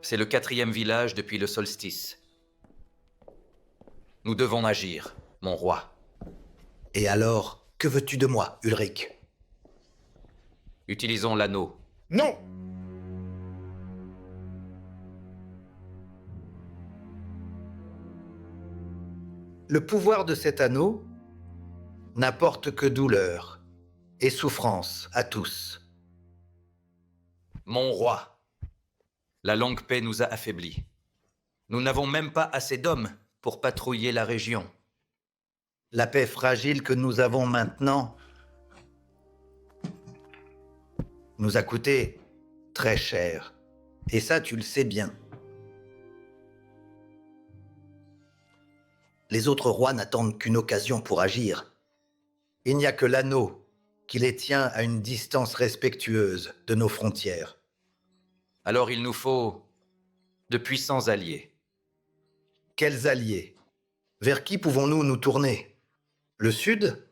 C'est le 4e village depuis le solstice. Nous devons agir, mon roi. Et alors, que veux-tu de moi, Ulrich? Utilisons l'anneau. Non! Le pouvoir de cet anneau n'apporte que douleur et souffrance à tous. Mon roi, la longue paix nous a affaiblis. Nous n'avons même pas assez d'hommes pour patrouiller la région. La paix fragile que nous avons maintenant nous a coûté très cher. Et ça, tu le sais bien. Les autres rois n'attendent qu'une occasion pour agir. Il n'y a que l'anneau qui les tient à une distance respectueuse de nos frontières. Alors il nous faut de puissants alliés. Quels alliés? Vers qui pouvons-nous nous tourner? Le Sud?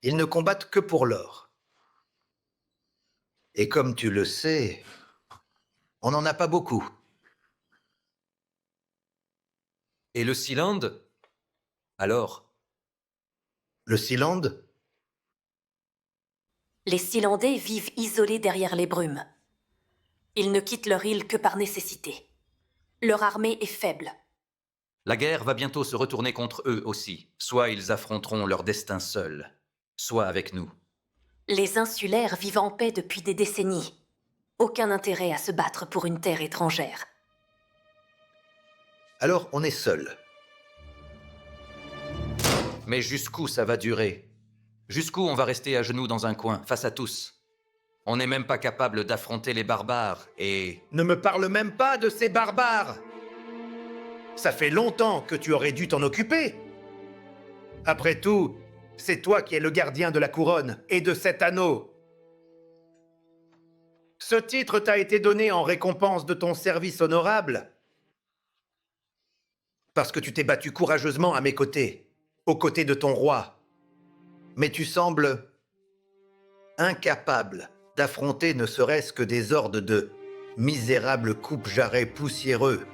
Ils ne combattent que pour l'or. Et comme tu le sais, on n'en a pas beaucoup. Et le Sealand? Alors, Le Sealand? Les Sealandais vivent isolés derrière les brumes. Ils ne quittent leur île que par nécessité. Leur armée est faible. la guerre va bientôt se retourner contre eux aussi. Soit ils affronteront leur destin seuls, soit avec nous. Les insulaires vivent en paix depuis des décennies. Aucun intérêt à se battre pour une terre étrangère. Alors on est seul. Mais jusqu'où ça va durer? Jusqu'où on va rester à genoux dans un coin, face à tous? On n'est même pas capable d'affronter les barbares et... Ne me parle même pas de ces barbares! Ça fait longtemps que tu aurais dû t'en occuper. Après tout, c'est toi qui es le gardien de la couronne et de cet anneau. Ce titre t'a été donné en récompense de ton service honorable. Parce que tu t'es battu courageusement à mes côtés, aux côtés de ton roi. Mais tu sembles incapable d'affronter ne serait-ce que des hordes de misérables coupe-jarrets poussiéreux.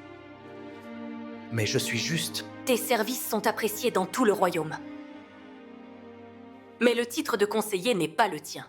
Mais je suis juste... Tes services sont appréciés dans tout le royaume. Mais le titre de conseiller n'est pas le tien.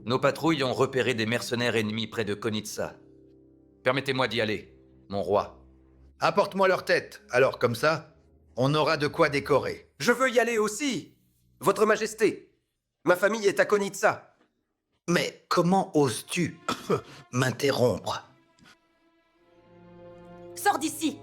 Nos patrouilles ont repéré des mercenaires ennemis près de Konitsa. Permettez-moi d'y aller, mon roi. Apporte-moi leur tête, alors comme ça, on aura de quoi décorer. Je veux y aller aussi, Votre Majesté. Ma famille est à Konitsa. Mais comment oses-tu m'interrompre? Sors d'ici!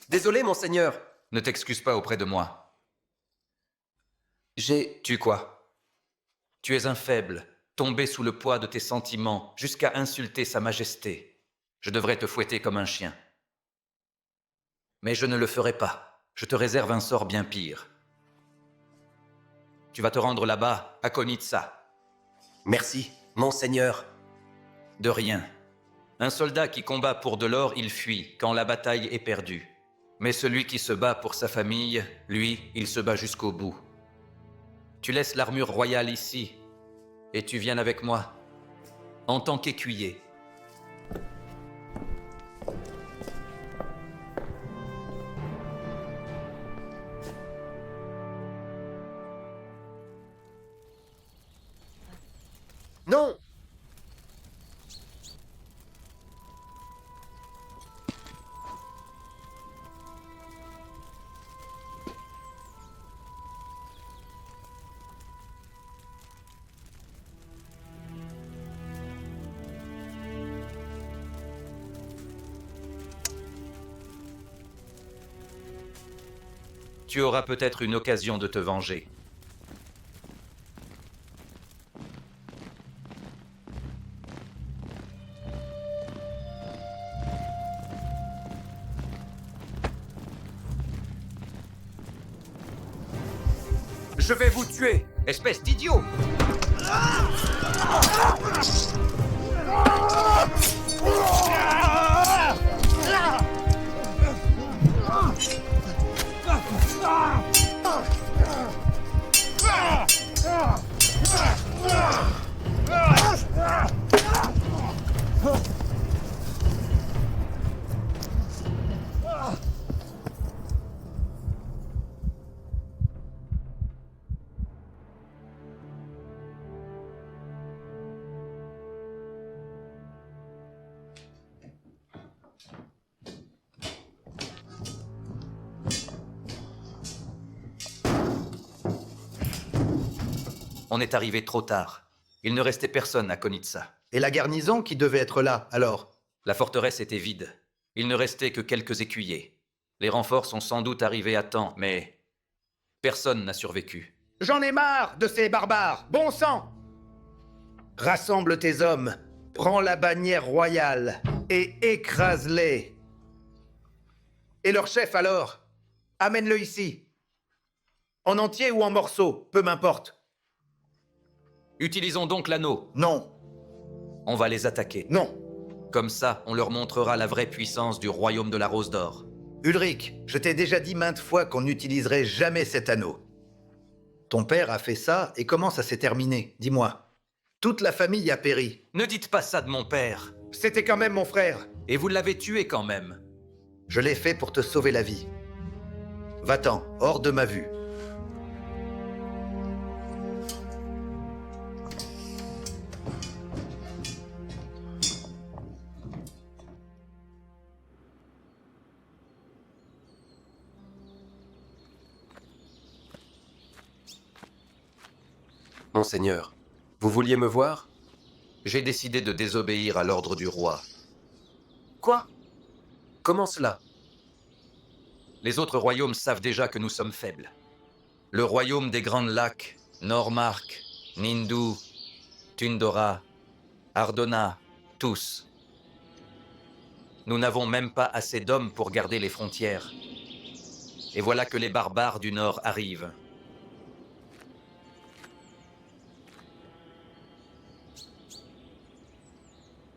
Désolé, monseigneur. Ne t'excuse pas auprès de moi. J'ai... Tu quoi? Tu es un faible, tombé sous le poids de tes sentiments, jusqu'à insulter sa majesté. Je devrais te fouetter comme un chien. Mais je ne le ferai pas. Je te réserve un sort bien pire. Tu vas te rendre là-bas, à Konitsa. Merci, monseigneur. De rien. Un soldat qui combat pour de l'or, il fuit quand la bataille est perdue. Mais celui qui se bat pour sa famille, lui, il se bat jusqu'au bout. Tu laisses l'armure royale ici, et tu viens avec moi, en tant qu'écuyer. Non! Tu auras peut-être une occasion de te venger. Je vais vous tuer! Espèce d'idiot! On est arrivé trop tard. Il ne restait personne à Konitsa. Et la garnison qui devait être là, alors? La forteresse était vide. Il ne restait que quelques écuyers. Les renforts sont sans doute arrivés à temps, mais personne n'a survécu. J'en ai marre de ces barbares! Bon sang! Rassemble tes hommes, prends la bannière royale et écrase-les. Et leur chef alors? Amène-le ici. En entier ou en morceaux, peu m'importe. Utilisons donc l'anneau. Non, On va les attaquer. non. Comme ça, on leur montrera la vraie puissance du royaume de la Rose d'Or. Ulrich, je t'ai déjà dit maintes fois qu'on n'utiliserait jamais cet anneau. Ton père a fait ça et comment ça s'est terminé? Dis-moi. Toute la famille a péri. Ne dites pas ça de mon père. C'était quand même mon frère. Et vous l'avez tué quand même. Je l'ai fait pour te sauver la vie. Va-t'en, hors de ma vue. Monseigneur, vous vouliez me voir? J'ai décidé de désobéir à l'ordre du roi. Quoi? Comment cela? Les autres royaumes savent déjà que nous sommes faibles. Le royaume des Grands Lacs, Normark, Nindu, Tundora, Ardonna, tous. Nous n'avons même pas assez d'hommes pour garder les frontières. Et voilà que les barbares du Nord arrivent.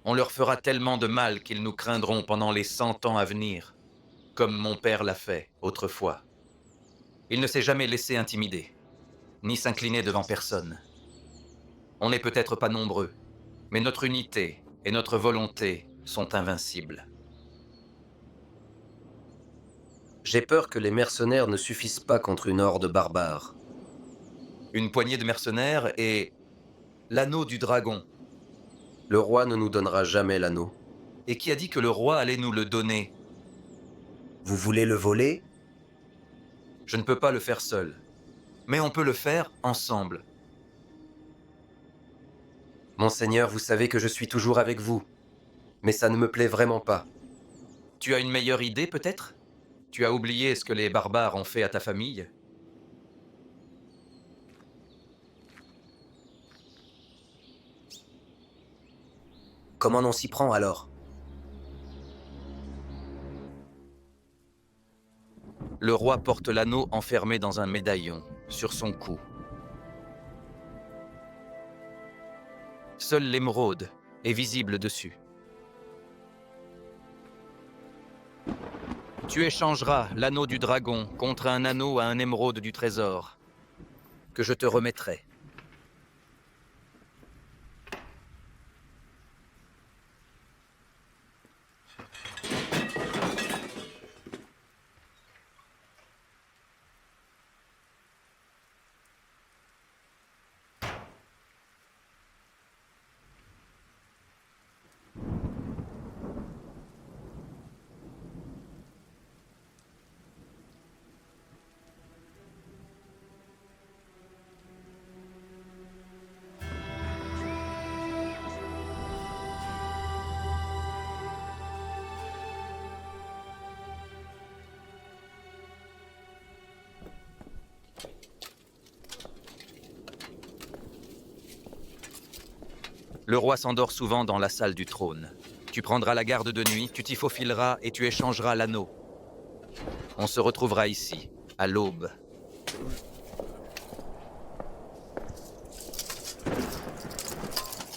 On leur fera tellement de mal qu'ils nous craindront pendant les 100 ans à venir, comme mon père l'a fait autrefois. Il ne s'est jamais laissé intimider, ni s'incliner devant personne. On n'est peut-être pas nombreux, mais notre unité et notre volonté sont invincibles. J'ai peur que les mercenaires ne suffisent pas contre une horde barbare. Une poignée de mercenaires et l'anneau du dragon. Le roi ne nous donnera jamais l'anneau. Et qui a dit que le roi allait nous le donner? Vous voulez le voler? Je ne peux pas le faire seul, mais on peut le faire ensemble. Monseigneur, vous savez que je suis toujours avec vous. Mais ça ne me plaît vraiment pas. Tu as une meilleure idée peut-être? Tu as oublié ce que les barbares ont fait à ta famille? Comment on s'y prend alors? Le roi porte l'anneau enfermé dans un médaillon, sur son cou. Seul l'émeraude est visible dessus. Tu échangeras l'anneau du dragon contre un anneau à un émeraude du trésor, que je te remettrai. Le roi s'endort souvent dans la salle du trône. Tu prendras la garde de nuit, tu t'y faufileras et tu échangeras l'anneau. On se retrouvera ici, à l'aube.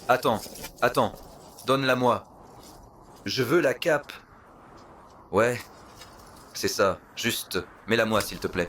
Attends, attends. Donne-la-moi. Je veux la cape. Ouais, c'est ça. Juste, mets-la-moi, s'il te plaît.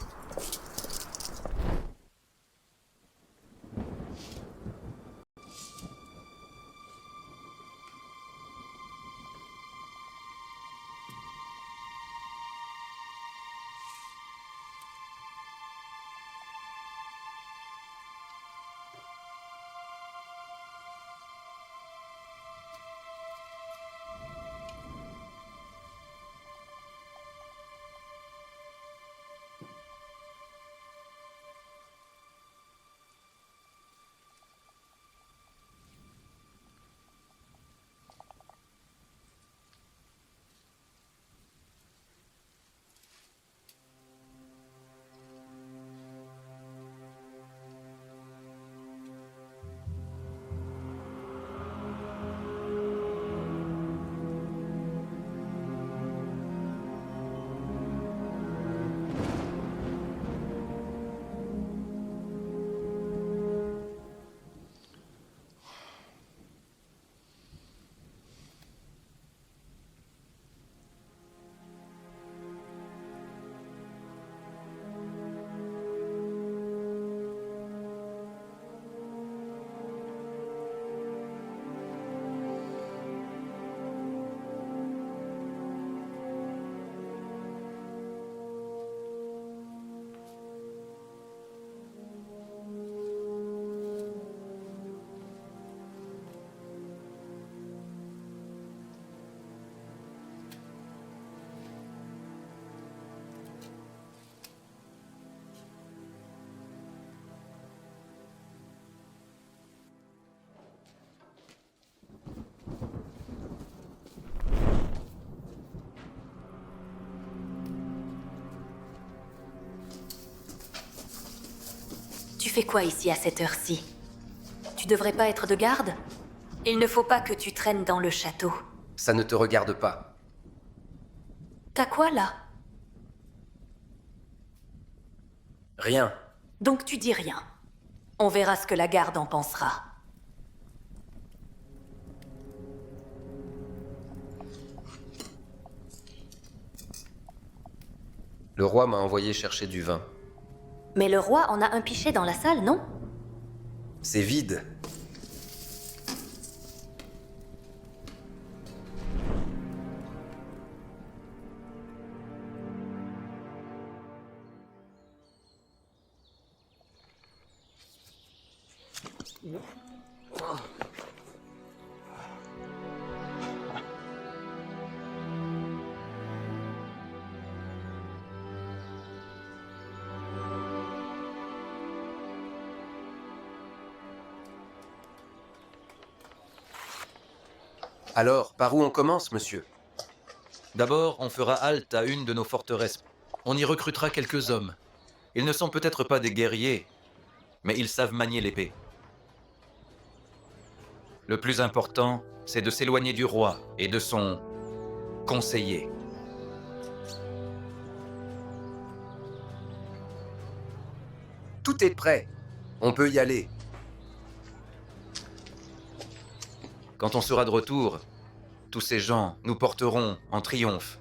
Tu fais quoi ici à cette heure-ci? Tu devrais pas être de garde? Il ne faut pas que tu traînes dans le château. Ça ne te regarde pas. T'as quoi là? Rien. Donc tu dis rien. On verra ce que la garde en pensera. Le roi m'a envoyé chercher du vin. Mais le roi en a un pichet dans la salle, non? C'est vide. Alors, par où on commence, monsieur? D'abord, on fera halte à une de nos forteresses. On y recrutera quelques hommes. Ils ne sont peut-être pas des guerriers, mais ils savent manier l'épée. Le plus important, c'est de s'éloigner du roi et de son conseiller. Tout est prêt. On peut y aller. Quand on sera de retour, tous ces gens nous porteront en triomphe.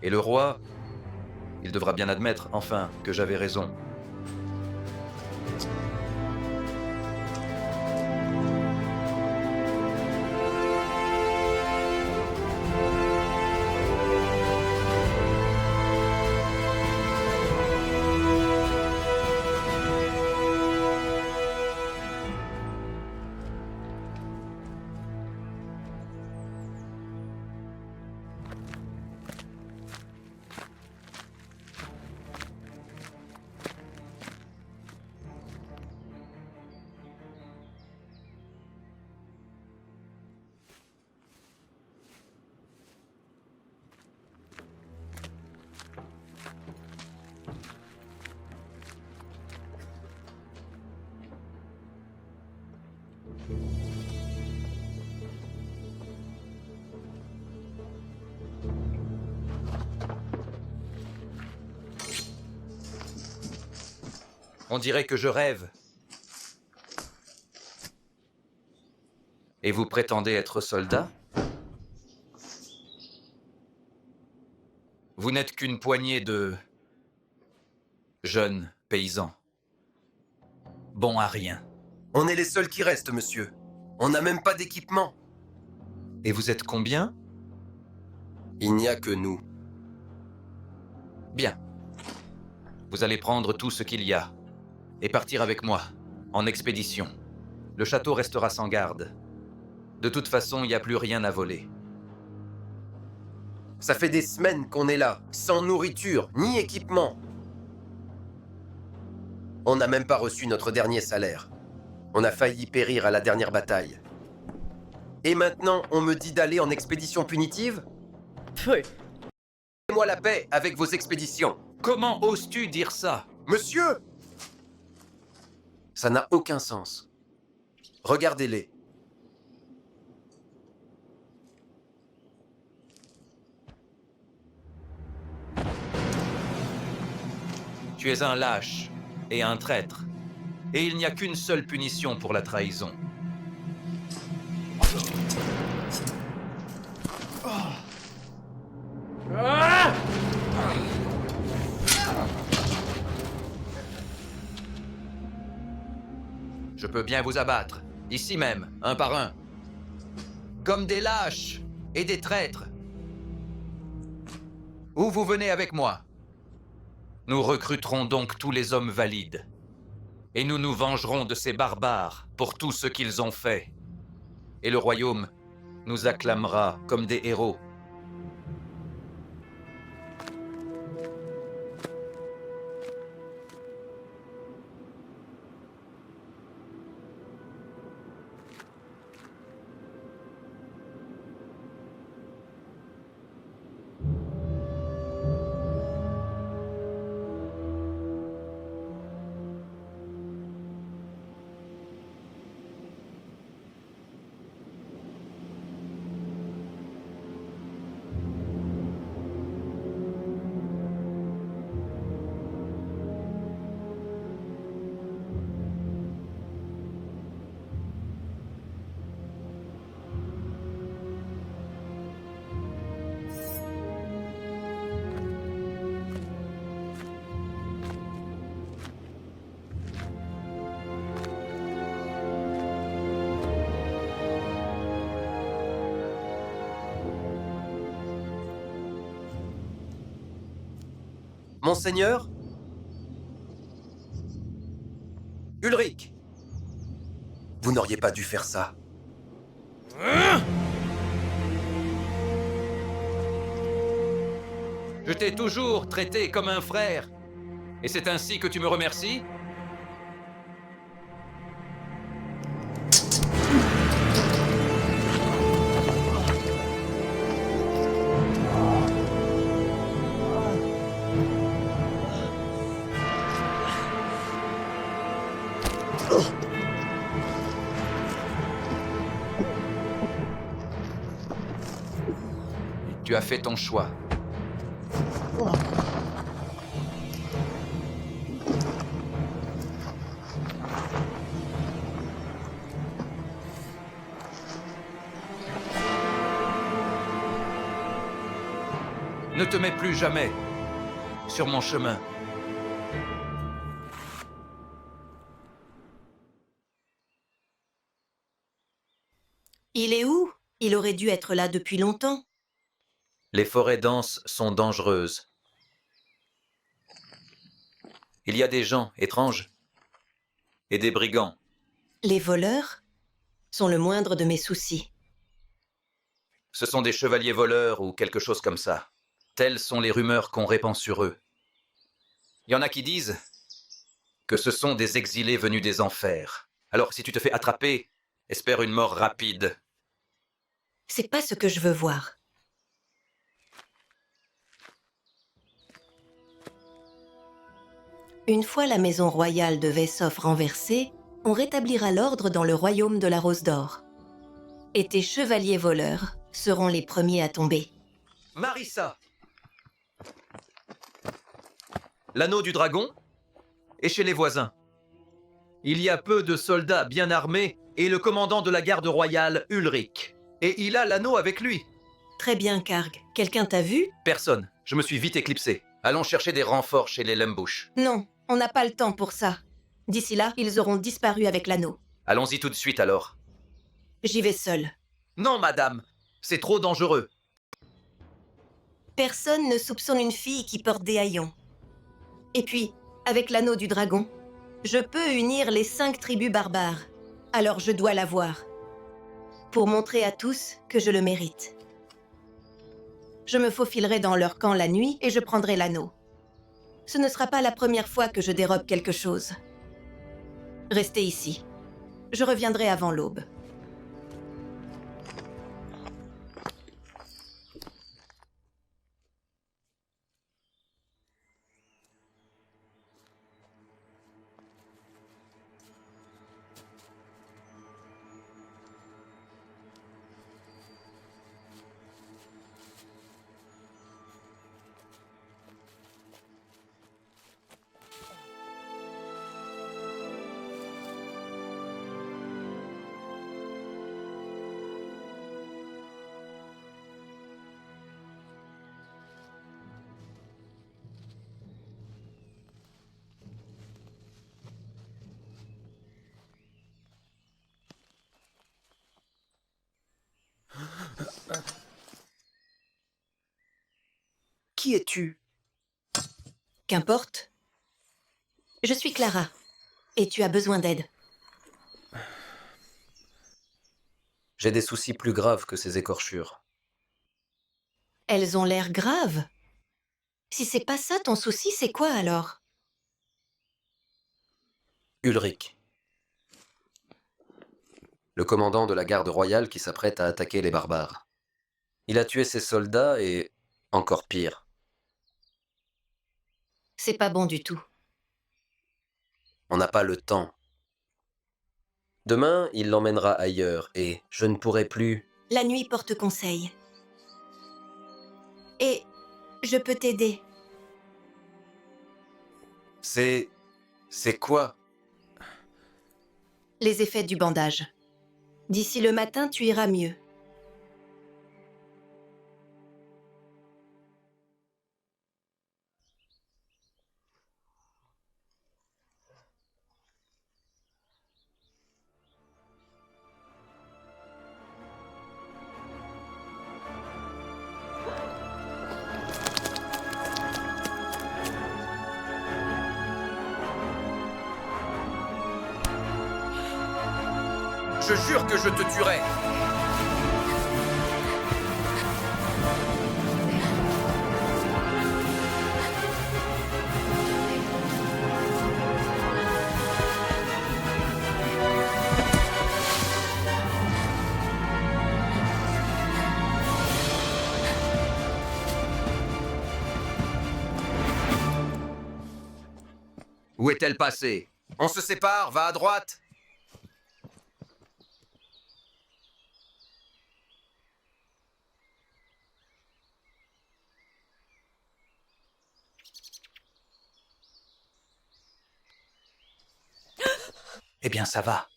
Et le roi, il devra bien admettre, enfin, que j'avais raison. On dirait que je rêve. Et vous prétendez être soldat? Vous n'êtes qu'une poignée de jeunes paysans. Bons à rien. On est les seuls qui restent, monsieur. On n'a même pas d'équipement. Et vous êtes combien? Il n'y a que nous. Bien. Vous allez prendre tout ce qu'il y a et partir avec moi, en expédition. Le château restera sans garde. De toute façon, il n'y a plus rien à voler. Ça fait des semaines qu'on est là, sans nourriture, ni équipement. On n'a même pas reçu notre dernier salaire. On a failli périr à la dernière bataille. Et maintenant, on me dit d'aller en expédition punitive? Oui. Faites-moi la paix avec vos expéditions. Comment oses-tu dire ça? Monsieur! Ça n'a aucun sens. Regardez-les. Tu es un lâche et un traître. Et il n'y a qu'une seule punition pour la trahison. Je peux bien vous abattre, ici même, un par un. Comme des lâches et des traîtres. Ou vous venez avec moi. Nous recruterons donc tous les hommes valides. Et nous nous vengerons de ces barbares pour tout ce qu'ils ont fait. Et le royaume nous acclamera comme des héros. Monseigneur? Ulrich! Vous n'auriez pas dû faire ça. Je t'ai toujours traité comme un frère. Et c'est ainsi que tu me remercies? Tu as fait ton choix. Ne te mets plus jamais sur mon chemin. Il est où? Il aurait dû être là depuis longtemps. Les forêts denses sont dangereuses. Il y a des gens étranges et des brigands. Les voleurs sont le moindre de mes soucis. Ce sont des chevaliers voleurs ou quelque chose comme ça. Telles sont les rumeurs qu'on répand sur eux. Il y en a qui disent que ce sont des exilés venus des enfers. Alors si tu te fais attraper, espère une mort rapide. C'est pas ce que je veux voir. Une fois la maison royale de Vessov renversée, on rétablira l'ordre dans le royaume de la Rose d'Or. Et tes chevaliers voleurs seront les premiers à tomber. Marissa! L'anneau du dragon est chez les voisins. Il y a peu de soldats bien armés et le commandant de la garde royale, Ulrich. Et il a l'anneau avec lui. Très bien, Karg. Quelqu'un t'a vu? Personne. Je me suis vite éclipsé. Allons chercher des renforts chez les Lembush. Non, on n'a pas le temps pour ça. D'ici là, ils auront disparu avec l'anneau. Allons-y tout de suite alors. J'y vais seule. Non, madame. C'est trop dangereux. Personne ne soupçonne une fille qui porte des haillons. Et puis, avec l'anneau du dragon, je peux unir les 5 tribus barbares. Alors je dois l'avoir. Pour montrer à tous que je le mérite. Je me faufilerai dans leur camp la nuit et je prendrai l'anneau. Ce ne sera pas la première fois que je dérobe quelque chose. Restez ici. Je reviendrai avant l'aube. Qui es-tu? Qu'importe. Je suis Clara. Et tu as besoin d'aide. J'ai des soucis plus graves que ces écorchures. Elles ont l'air graves. Si c'est pas ça ton souci, c'est quoi alors? Ulrich. Le commandant de la garde royale qui s'apprête à attaquer les barbares. Il a tué ses soldats et, encore pire, C'est pas bon du tout. on n'a pas le temps. Demain, il l'emmènera ailleurs et je ne pourrai plus... La nuit porte conseil. Et je peux t'aider. C'est quoi? Les effets du bandage. D'ici le matin, tu iras mieux. Je jure que je te tuerai! Où est-elle passée? On se sépare, va à droite! Eh bien, ça va.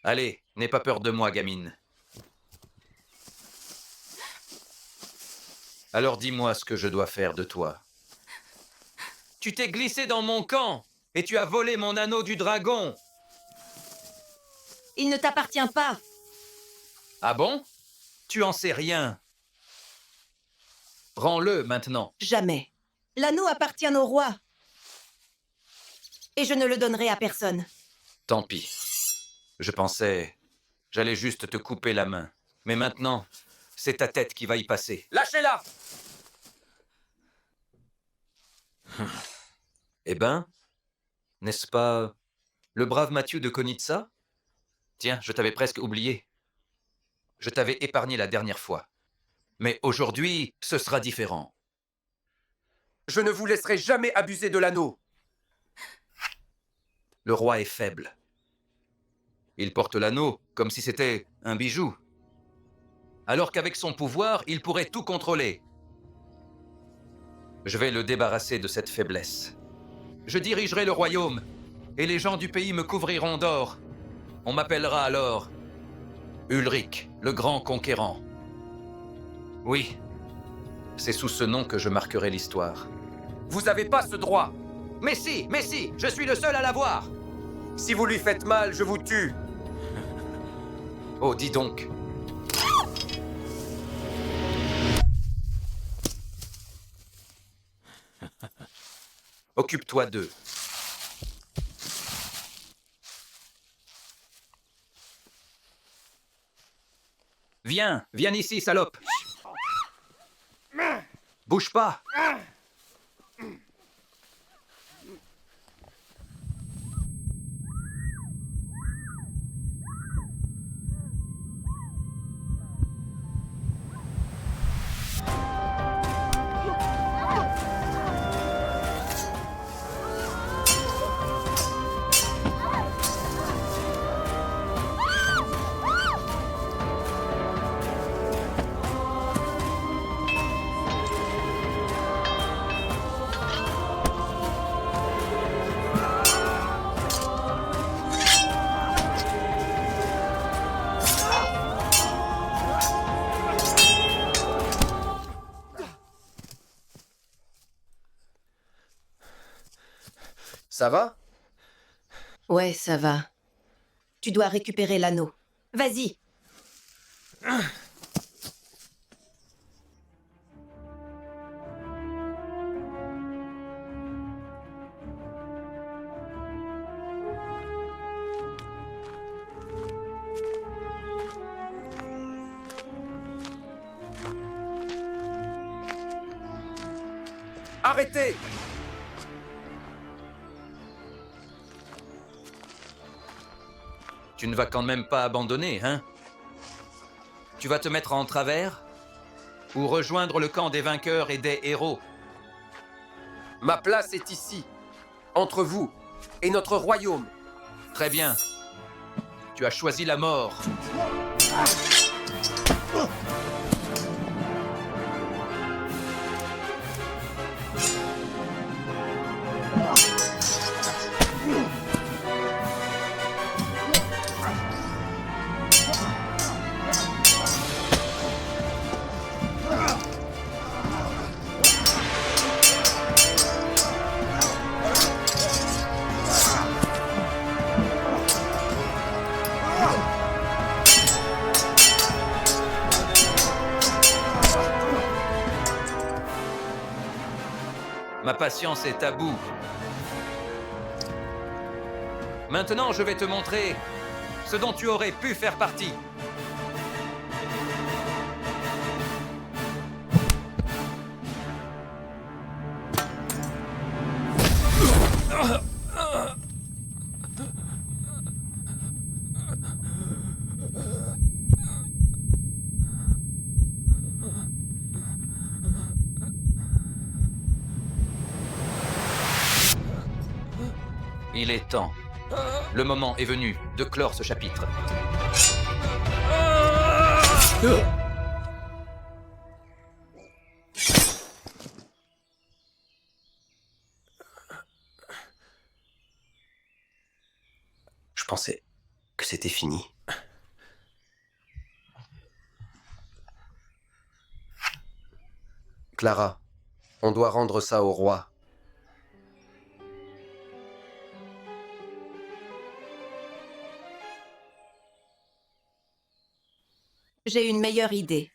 Allez, n'aie pas peur de moi, gamine. Alors dis-moi ce que je dois faire de toi. Tu t'es glissé dans mon camp et tu as volé mon anneau du dragon. Il ne t'appartient pas. Ah bon? Tu en sais rien. Rends-le maintenant. Jamais. L'anneau appartient au roi. Et je ne le donnerai à personne. Tant pis. Je pensais... J'allais juste te couper la main. Mais maintenant, c'est ta tête qui va y passer. Lâchez-la! Eh ben, n'est-ce pas le brave Mathieu de Konitsa? Tiens, je t'avais presque oublié. Je t'avais épargné la dernière fois. Mais aujourd'hui, ce sera différent. Je ne vous laisserai jamais abuser de l'anneau! Le roi est faible. Il porte l'anneau comme si c'était un bijou. Alors qu'avec son pouvoir, il pourrait tout contrôler. Je vais le débarrasser de cette faiblesse. Je dirigerai le royaume et les gens du pays me couvriront d'or. On m'appellera alors Ulrich, le grand conquérant. Oui, c'est sous ce nom que je marquerai l'histoire. Vous n'avez pas ce droit. Mais si, je suis le seul à l'avoir. Si vous lui faites mal, je vous tue. Oh, dis donc. Occupe-toi d'eux. Viens ici, salope. Bouge pas. Ça va? Ouais, ça va. Tu dois récupérer l'anneau. Vas-y. Arrêtez! Tu ne vas quand même pas abandonner, hein? Tu vas te mettre en travers? Ou rejoindre le camp des vainqueurs et des héros? Ma place est ici, entre vous et notre royaume. Très bien. Tu as choisi la mort. Ma patience est à bout. Maintenant, je vais te montrer ce dont tu aurais pu faire partie. Il est temps. Le moment est venu de clore ce chapitre. Je pensais que c'était fini. Clara, on doit rendre ça au roi. J'ai une meilleure idée.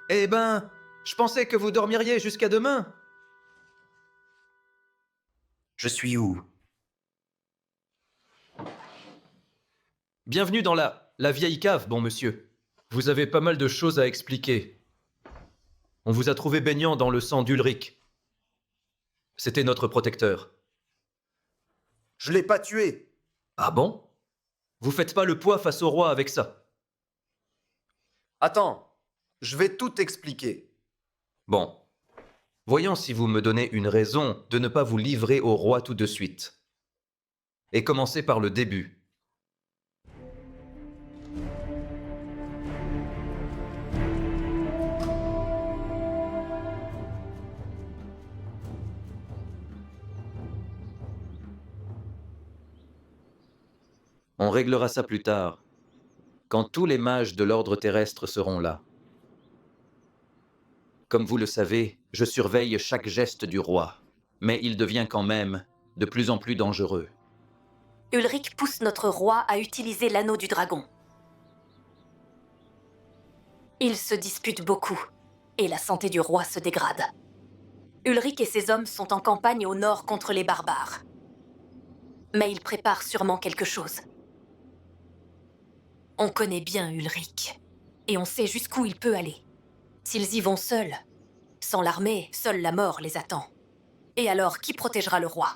Eh ben, je pensais que vous dormiriez jusqu'à demain. Je suis où? Bienvenue dans la vieille cave, bon monsieur. Vous avez pas mal de choses à expliquer. On vous a trouvé baignant dans le sang d'Ulrich. C'était notre protecteur. Je l'ai pas tué. Ah bon? Vous faites pas le poids face au roi avec ça. Attends, je vais tout expliquer. Bon. Voyons si vous me donnez une raison de ne pas vous livrer au roi tout de suite. Et commencez par le début. On réglera ça plus tard, quand tous les mages de l'ordre terrestre seront là. Comme vous le savez, je surveille chaque geste du roi, mais il devient quand même de plus en plus dangereux. Ulrich pousse notre roi à utiliser l'anneau du dragon. Ils se disputent beaucoup, et la santé du roi se dégrade. Ulrich et ses hommes sont en campagne au nord contre les barbares. Mais ils préparent sûrement quelque chose. On connaît bien Ulrich, et on sait jusqu'où il peut aller. S'ils y vont seuls, sans l'armée, seule la mort les attend. Et alors, qui protégera le roi?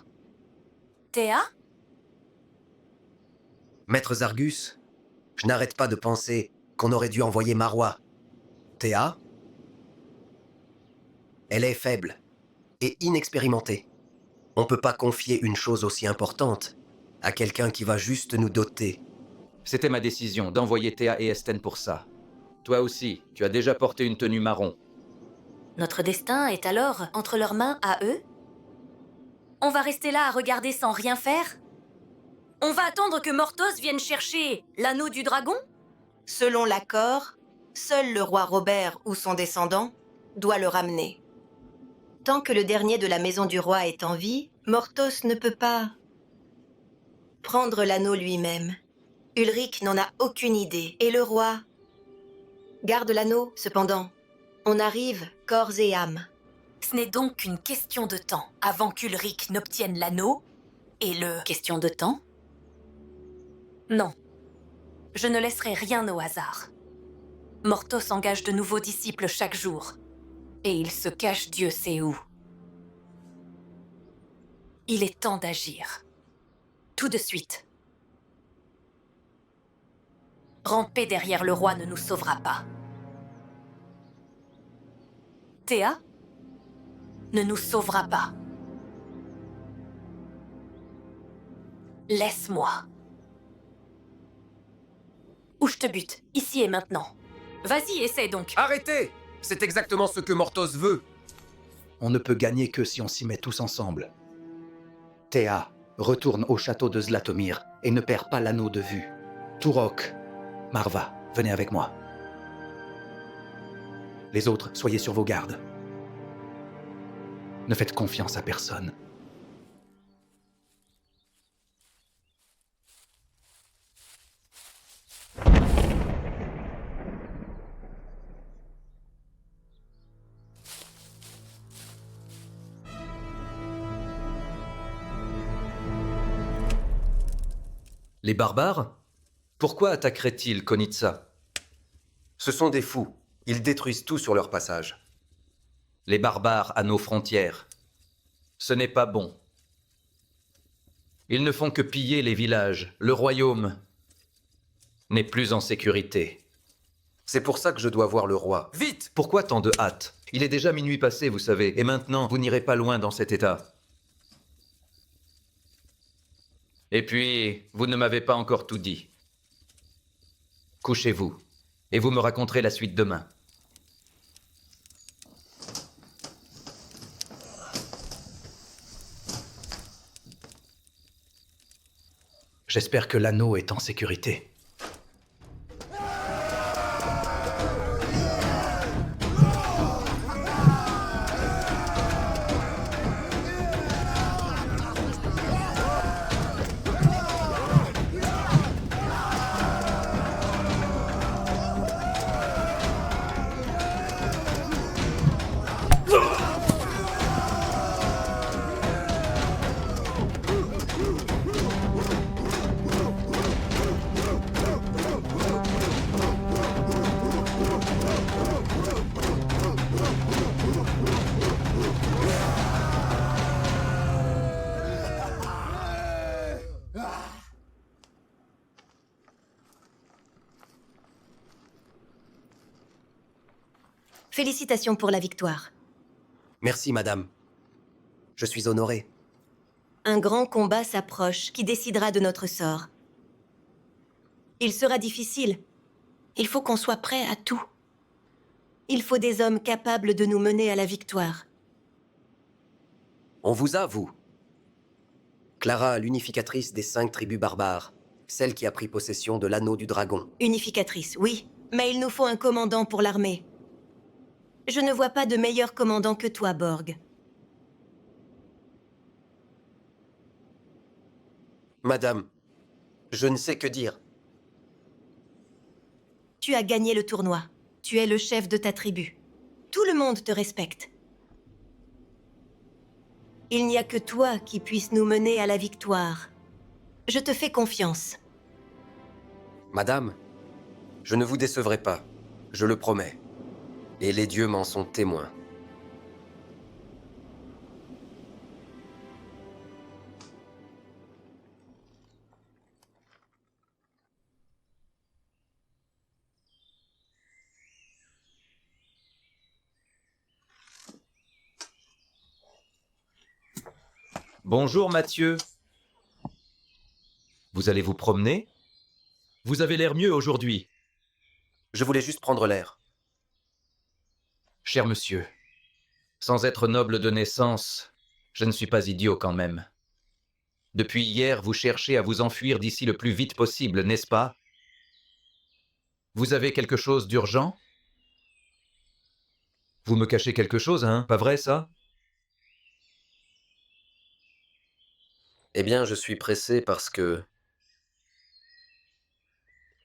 Théa? Maître Zargus, je n'arrête pas de penser qu'on aurait dû envoyer Marwa. Théa? Elle est faible et inexpérimentée. On peut pas confier une chose aussi importante à quelqu'un qui va juste nous doter. C'était ma décision d'envoyer Théa et Esten pour ça. Toi aussi, tu as déjà porté une tenue marron. Notre destin est alors entre leurs mains à eux? On va rester là à regarder sans rien faire? On va attendre que Mortos vienne chercher l'anneau du dragon? Selon l'accord, seul le roi Robert ou son descendant doit le ramener. Tant que le dernier de la maison du roi est en vie, Mortos ne peut pas prendre l'anneau lui-même. Ulrich n'en a aucune idée, et le roi garde l'anneau, cependant. On arrive corps et âme. Ce n'est donc qu'une question de temps avant qu'Ulrich n'obtienne l'anneau et le... Question de temps? Non. Je ne laisserai rien au hasard. Mortos engage de nouveaux disciples chaque jour. Et il se cache Dieu sait où. Il est temps d'agir. Tout de suite. Ramper derrière le roi ne nous sauvera pas. Théa ne nous sauvera pas. Laisse-moi. Ou je te bute, ici et maintenant. Vas-y, essaie donc. Arrêtez! C'est exactement ce que Mortos veut. On ne peut gagner que si on s'y met tous ensemble. Théa, retourne au château de Zlatomir et ne perds pas l'anneau de vue. Turok, Marva, venez avec moi. Les autres, soyez sur vos gardes. Ne faites confiance à personne. Les barbares? Pourquoi attaqueraient-ils Konitsa? Ce sont des fous. Ils détruisent tout sur leur passage. Les barbares à nos frontières. Ce n'est pas bon. Ils ne font que piller les villages. Le royaume n'est plus en sécurité. C'est pour ça que je dois voir le roi. Vite! Pourquoi tant de hâte? Il est déjà minuit passé, vous savez, et maintenant, vous n'irez pas loin dans cet état. Et puis, vous ne m'avez pas encore tout dit. Couchez-vous, et vous me raconterez la suite demain. J'espère que l'anneau est en sécurité. Félicitations pour la victoire. Merci, madame. Je suis honoré. Un grand combat s'approche qui décidera de notre sort. Il sera difficile. Il faut qu'on soit prêt à tout. Il faut des hommes capables de nous mener à la victoire. On vous a, vous. Clara, l'unificatrice des 5 tribus barbares. Celle qui a pris possession de l'anneau du dragon. Unificatrice, oui. Mais il nous faut un commandant pour l'armée. Je ne vois pas de meilleur commandant que toi, Borg. Madame, je ne sais que dire. Tu as gagné le tournoi. Tu es le chef de ta tribu. Tout le monde te respecte. Il n'y a que toi qui puisse nous mener à la victoire. Je te fais confiance. Madame, je ne vous décevrai pas, je le promets. Et les dieux m'en sont témoins. Bonjour Mathieu. Vous allez vous promener? Vous avez l'air mieux aujourd'hui. Je voulais juste prendre l'air. Cher monsieur, sans être noble de naissance, je ne suis pas idiot quand même. Depuis hier, vous cherchez à vous enfuir d'ici le plus vite possible, n'est-ce pas? Vous avez quelque chose d'urgent? Vous me cachez quelque chose, hein? Pas vrai, ça? Eh bien, je suis pressé parce que...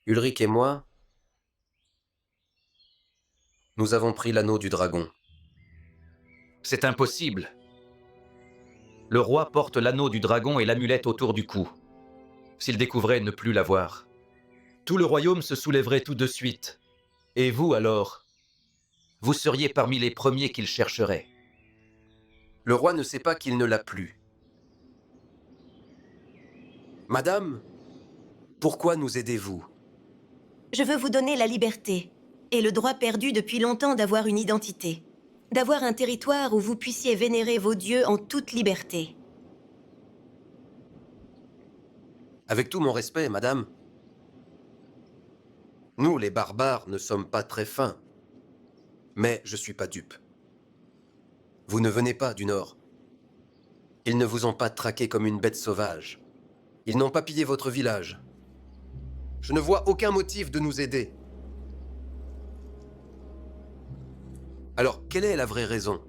Ulrich et moi, nous avons pris l'anneau du dragon. C'est impossible. Le roi porte l'anneau du dragon et l'amulette autour du cou. S'il découvrait ne plus l'avoir, tout le royaume se soulèverait tout de suite. Et vous, alors? Vous seriez parmi les premiers qu'il chercherait. Le roi ne sait pas qu'il ne l'a plus. Madame, pourquoi nous aidez-vous? Je veux vous donner la liberté et le droit perdu depuis longtemps d'avoir une identité. D'avoir un territoire où vous puissiez vénérer vos dieux en toute liberté. Avec tout mon respect, madame. Nous, les barbares, ne sommes pas très fins. Mais je suis pas dupe. Vous ne venez pas du Nord. Ils ne vous ont pas traqué comme une bête sauvage. Ils n'ont pas pillé votre village. Je ne vois aucun motif de nous aider. Alors, quelle est la vraie raison?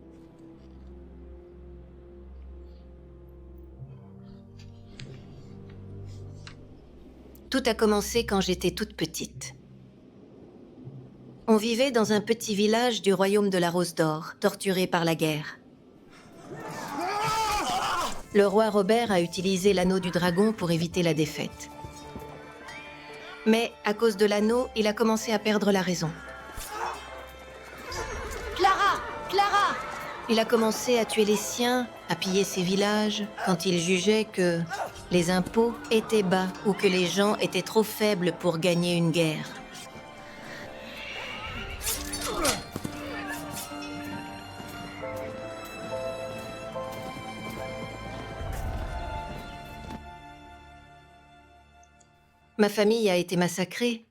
Tout a commencé quand j'étais toute petite. On vivait dans un petit village du royaume de la Rose d'Or, torturé par la guerre. Le roi Robert a utilisé l'anneau du dragon pour éviter la défaite. Mais à cause de l'anneau, il a commencé à perdre la raison. Clara! Clara! Il a commencé à tuer les siens, à piller ses villages, quand il jugeait que les impôts étaient bas ou que les gens étaient trop faibles pour gagner une guerre. Ma famille a été massacrée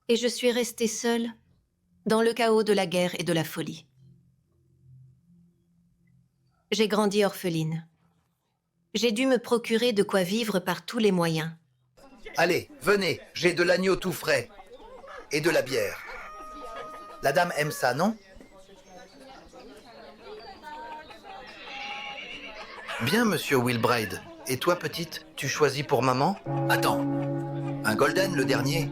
et je suis restée seule dans le chaos de la guerre et de la folie. J'ai grandi orpheline. J'ai dû me procurer de quoi vivre par tous les moyens. Allez, venez, j'ai de l'agneau tout frais. Et de la bière. La dame aime ça, non? Bien, monsieur Wilbride. Et toi, petite, tu choisis pour maman? Attends, un golden, le dernier?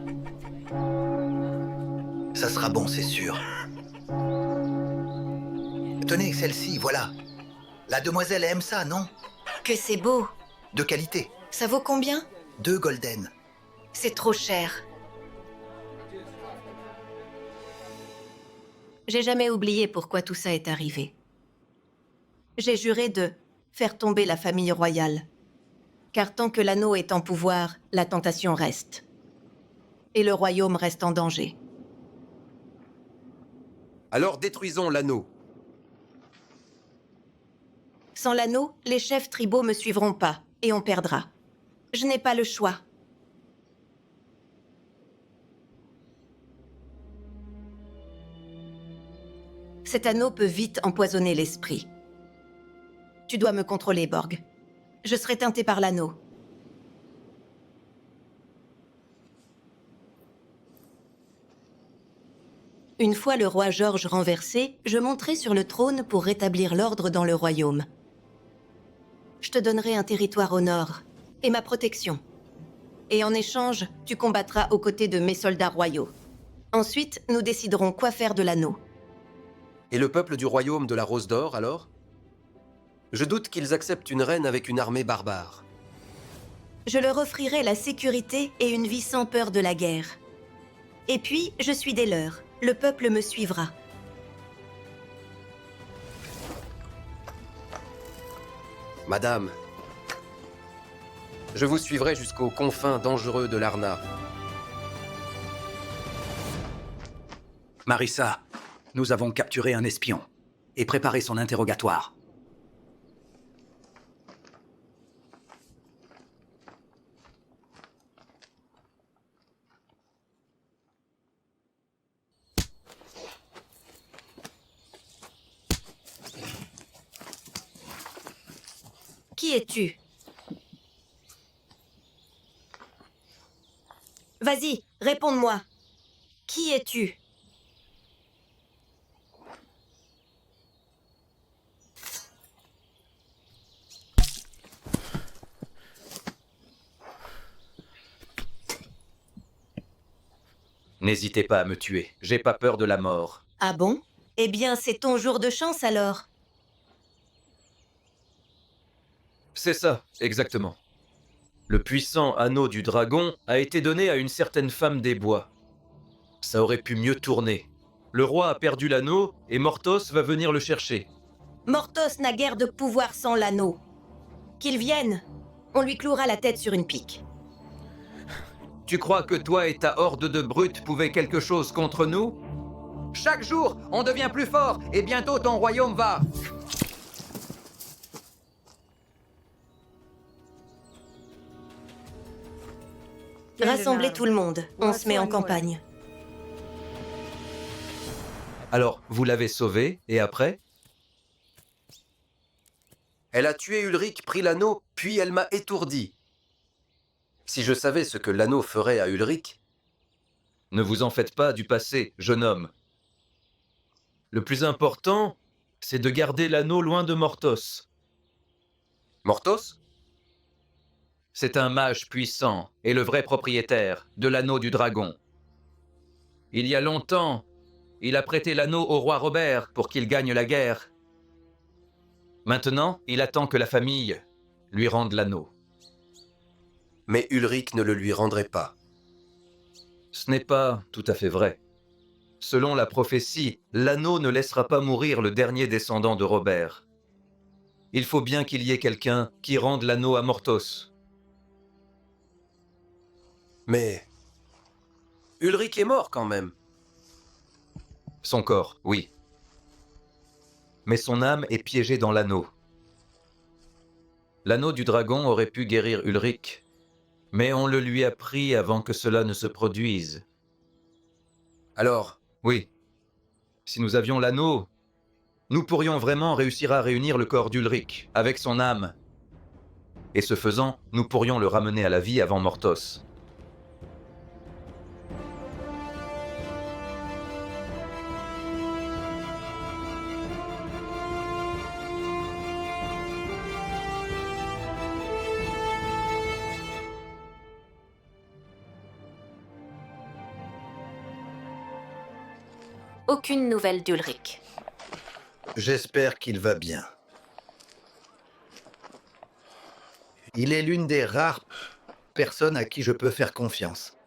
Ça sera bon, c'est sûr. Tenez, celle-ci, voilà. La demoiselle aime ça, non? Que c'est beau! De qualité. Ça vaut combien? 2 golden. C'est trop cher. J'ai jamais oublié pourquoi tout ça est arrivé. J'ai juré de faire tomber la famille royale. Car tant que l'anneau est en pouvoir, la tentation reste. Et le royaume reste en danger. Alors détruisons l'anneau. Sans l'anneau, les chefs tribaux me suivront pas, et on perdra. Je n'ai pas le choix. Cet anneau peut vite empoisonner l'esprit. Tu dois me contrôler, Borg. Je serai teintée par l'anneau. Une fois le roi George renversé, je monterai sur le trône pour rétablir l'ordre dans le royaume. Je te donnerai un territoire au nord et ma protection. Et en échange, tu combattras aux côtés de mes soldats royaux. Ensuite, nous déciderons quoi faire de l'anneau. Et le peuple du royaume de la Rose d'Or, alors? Je doute qu'ils acceptent une reine avec une armée barbare. Je leur offrirai la sécurité et une vie sans peur de la guerre. Et puis, je suis des leurs. Le peuple me suivra. Madame, je vous suivrai jusqu'aux confins dangereux de l'Arna. Marissa, nous avons capturé un espion et préparé son interrogatoire. Qui es-tu? Vas-y, réponds-moi. Qui es-tu? N'hésitez pas à me tuer, j'ai pas peur de la mort. Ah bon? Eh bien, c'est ton jour de chance alors. C'est ça, exactement. Le puissant anneau du dragon a été donné à une certaine femme des bois. Ça aurait pu mieux tourner. Le roi a perdu l'anneau et Mortos va venir le chercher. Mortos n'a guère de pouvoir sans l'anneau. Qu'il vienne, on lui clouera la tête sur une pique. Tu crois que toi et ta horde de brutes pouvaient quelque chose contre nous? Chaque jour, on devient plus fort et bientôt ton royaume va... Rassemblez tout le monde, on se met en campagne. Alors, vous l'avez sauvé, et après? Elle a tué Ulrich, pris l'anneau, puis elle m'a étourdi. Si je savais ce que l'anneau ferait à Ulrich, Ne vous en faites pas du passé, jeune homme. Le plus important, c'est de garder l'anneau loin de Mortos. Mortos? C'est un mage puissant et le vrai propriétaire de l'anneau du dragon. Il y a longtemps, il a prêté l'anneau au roi Robert pour qu'il gagne la guerre. Maintenant, il attend que la famille lui rende l'anneau. Mais Ulrich ne le lui rendrait pas. Ce n'est pas tout à fait vrai. Selon la prophétie, l'anneau ne laissera pas mourir le dernier descendant de Robert. Il faut bien qu'il y ait quelqu'un qui rende l'anneau à Mortos. Mais Ulrich est mort quand même. Son corps, oui. Mais son âme est piégée dans l'anneau. L'anneau du dragon aurait pu guérir Ulrich, mais on le lui a pris avant que cela ne se produise. Alors, Oui, si nous avions l'anneau, nous pourrions vraiment réussir à réunir le corps d'Ulrich avec son âme. Et ce faisant, nous pourrions le ramener à la vie avant Mortos. Aucune nouvelle d'Ulrich. J'espère qu'il va bien. Il est l'une des rares personnes à qui je peux faire confiance.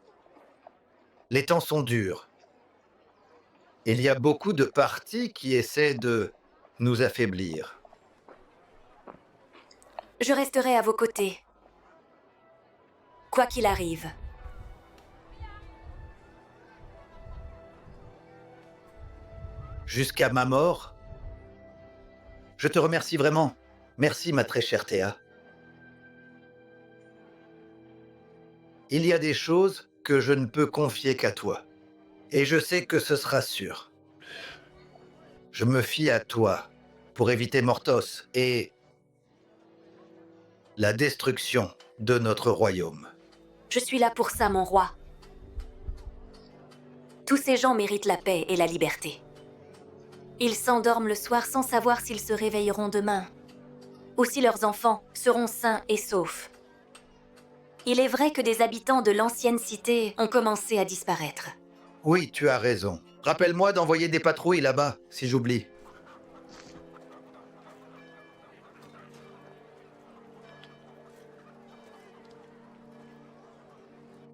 Les temps sont durs. Il y a beaucoup de partis qui essaient de nous affaiblir. Je resterai à vos côtés. Quoi qu'il arrive. Jusqu'à ma mort. Je te remercie vraiment. Merci, ma très chère Théa. Il y a des choses que je ne peux confier qu'à toi. Et je sais que ce sera sûr. Je me fie à toi pour éviter Mortos et la destruction de notre royaume. Je suis là pour ça, mon roi. Tous ces gens méritent la paix et la liberté. Ils s'endorment le soir sans savoir s'ils se réveilleront demain, ou si leurs enfants seront sains et saufs. Il est vrai que des habitants de l'ancienne cité ont commencé à disparaître. Oui, tu as raison. Rappelle-moi d'envoyer des patrouilles là-bas, si j'oublie.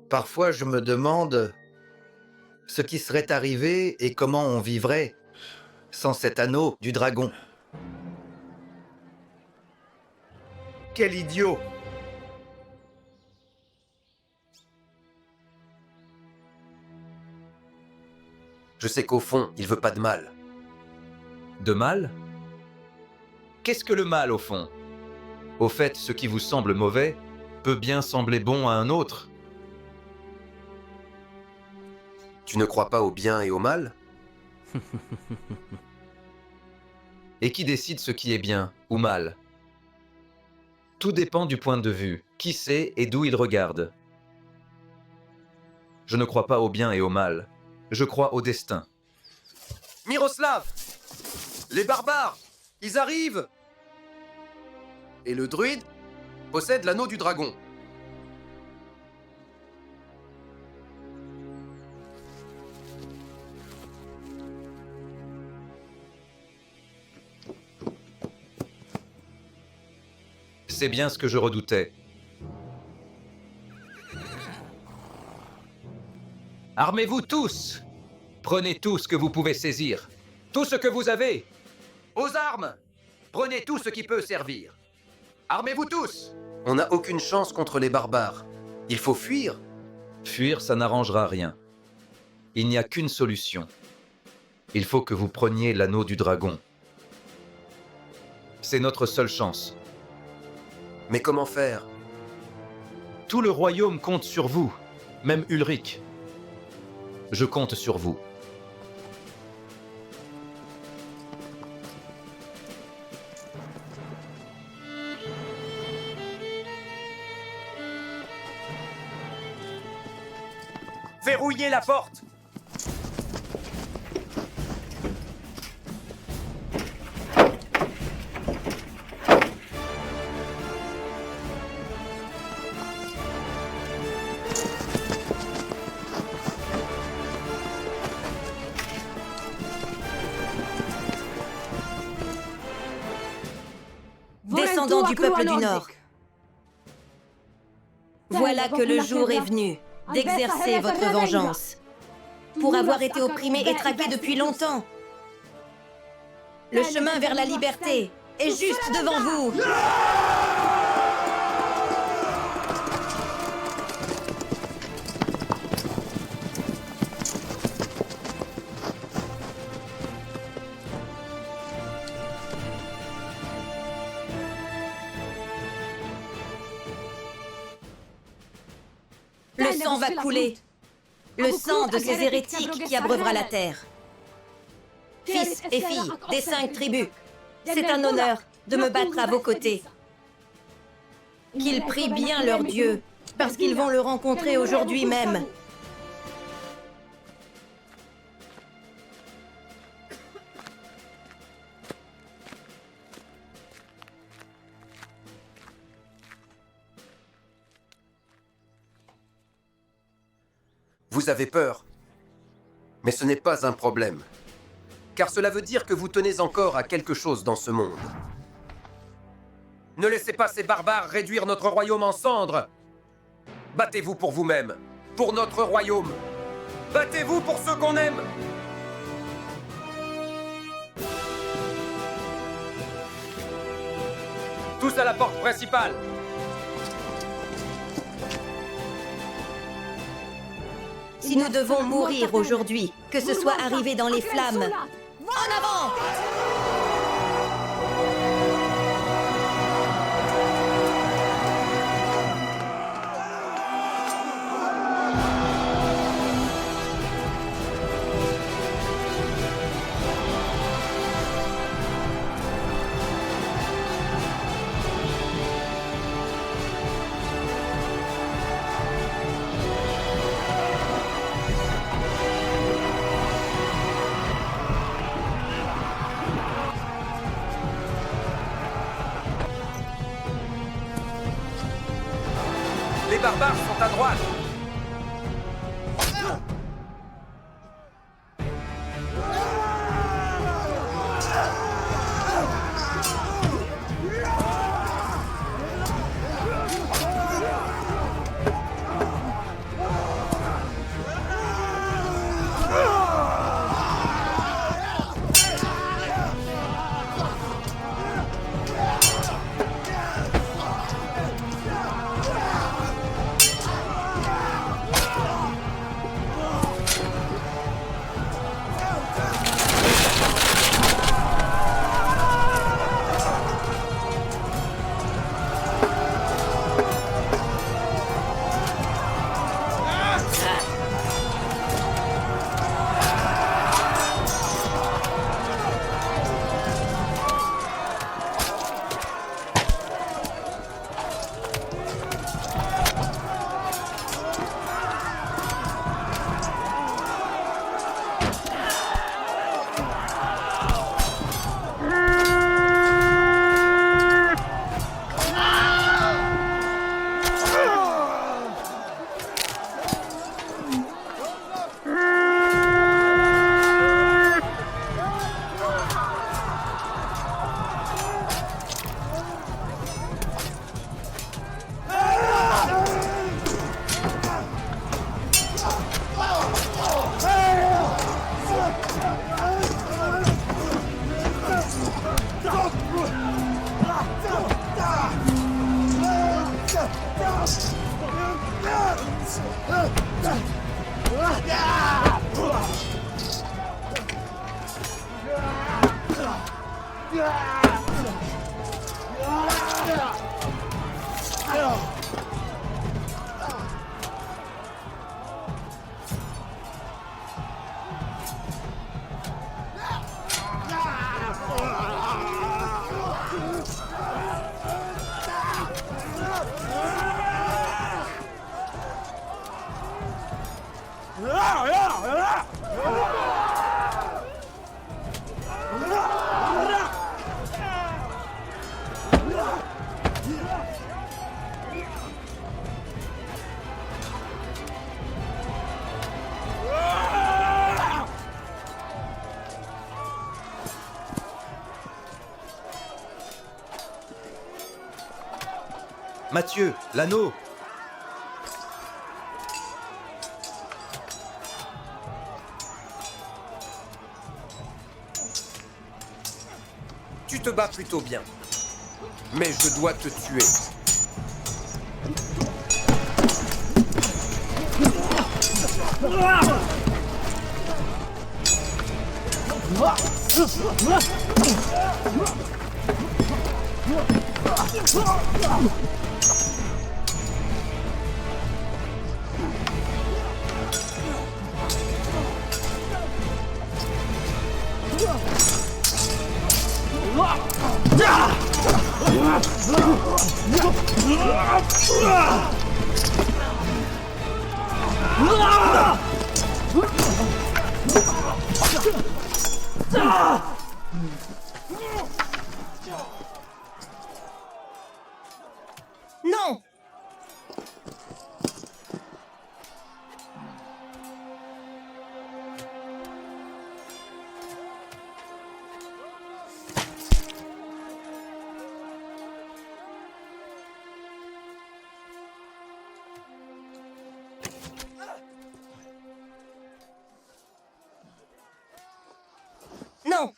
Parfois, je me demande ce qui serait arrivé et comment on vivrait sans cet anneau du dragon. Quel idiot! Je sais qu'au fond, il veut pas de mal. De mal? Qu'est-ce que le mal au fond? Au fait, ce qui vous semble mauvais peut bien sembler bon à un autre. Tu ne crois pas au bien et au mal? Et qui décide ce qui est bien ou mal? Tout dépend du point de vue, qui sait et d'où il regarde. Je ne crois pas au bien et au mal, je crois au destin. Miroslav! Les barbares! Ils arrivent! Et le druide possède l'anneau du dragon. C'est bien ce que je redoutais. Armez-vous tous! Prenez tout ce que vous pouvez saisir. Tout ce que vous avez. Aux armes! Prenez tout ce qui peut servir. Armez-vous tous! On n'a aucune chance contre les barbares. Il faut fuir. Fuir, ça n'arrangera rien. Il n'y a qu'une solution. Il faut que vous preniez l'anneau du dragon. C'est notre seule chance. Mais comment faire? Tout le royaume compte sur vous, même Ulrich. Je compte sur vous. Verrouillez la porte! Descendants du peuple du Nord, voilà que le jour est venu d'exercer votre vengeance pour avoir été opprimés et traqués depuis longtemps. Le chemin vers la liberté est juste devant vous. Le sang va couler. Le sang de ces hérétiques qui abreuvera la terre. Fils et filles des 5 tribus, c'est un honneur de me battre à vos côtés. Qu'ils prient bien leur Dieu, parce qu'ils vont le rencontrer aujourd'hui même. Vous avez peur. Mais ce n'est pas un problème. Car cela veut dire que vous tenez encore à quelque chose dans ce monde. Ne laissez pas ces barbares réduire notre royaume en cendres. Battez-vous pour vous-même, pour notre royaume. Battez-vous pour ceux qu'on aime. Tous à la porte principale. Si nous devons mourir aujourd'hui, que ce soit arrivé dans les flammes, en avant! Les barbares sont à droite. Mathieu, l'anneau! Tu te bats plutôt bien. Mais je dois te tuer. Non! Non!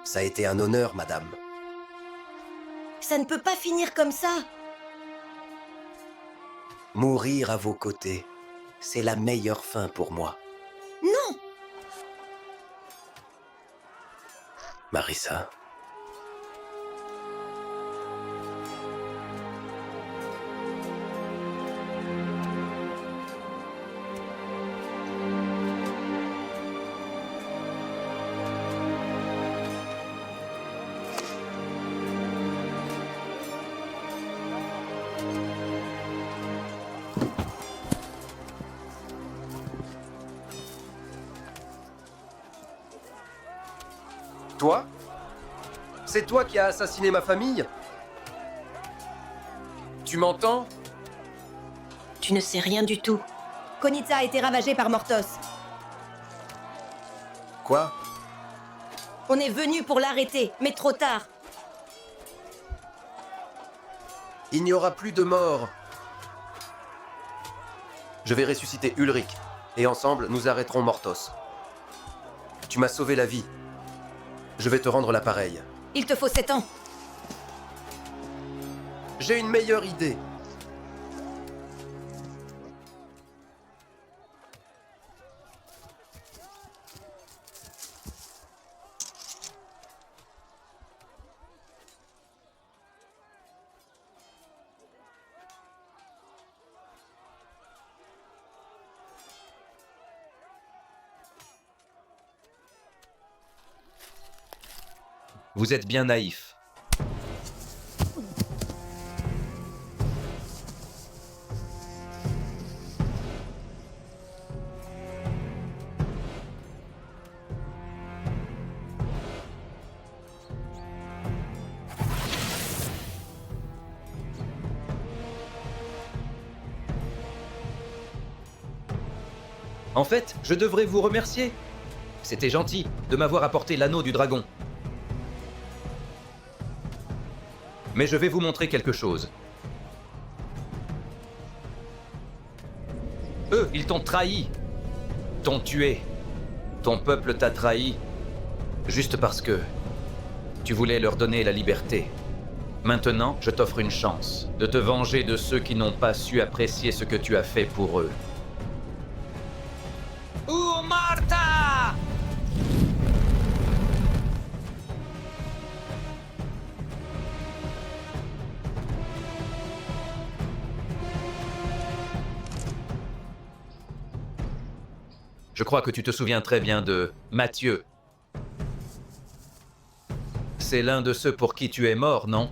Ça a été un honneur, madame. Ça ne peut pas finir comme ça. Mourir à vos côtés, c'est la meilleure fin pour moi. Non! Marissa. Toi, C'est toi qui as assassiné ma famille? Tu m'entends? Tu ne sais rien du tout. Konitsa a été ravagée par Mortos. Quoi? On est venu pour l'arrêter, mais trop tard. Il n'y aura plus de morts. Je vais ressusciter Ulrich, et ensemble, nous arrêterons Mortos. Tu m'as sauvé la vie. Je vais te rendre l'appareil. Il te faut 7 ans. J'ai une meilleure idée. Vous êtes bien naïf. En fait, je devrais vous remercier. C'était gentil de m'avoir apporté l'anneau du dragon. Mais je vais vous montrer quelque chose. Eux, ils t'ont trahi. T'ont tué. Ton peuple t'a trahi. Juste parce que tu voulais leur donner la liberté. Maintenant, je t'offre une chance de te venger de ceux qui n'ont pas su apprécier ce que tu as fait pour eux. Ou Martha! Je crois que tu te souviens très bien de Mathieu. C'est l'un de ceux pour qui tu es mort, non?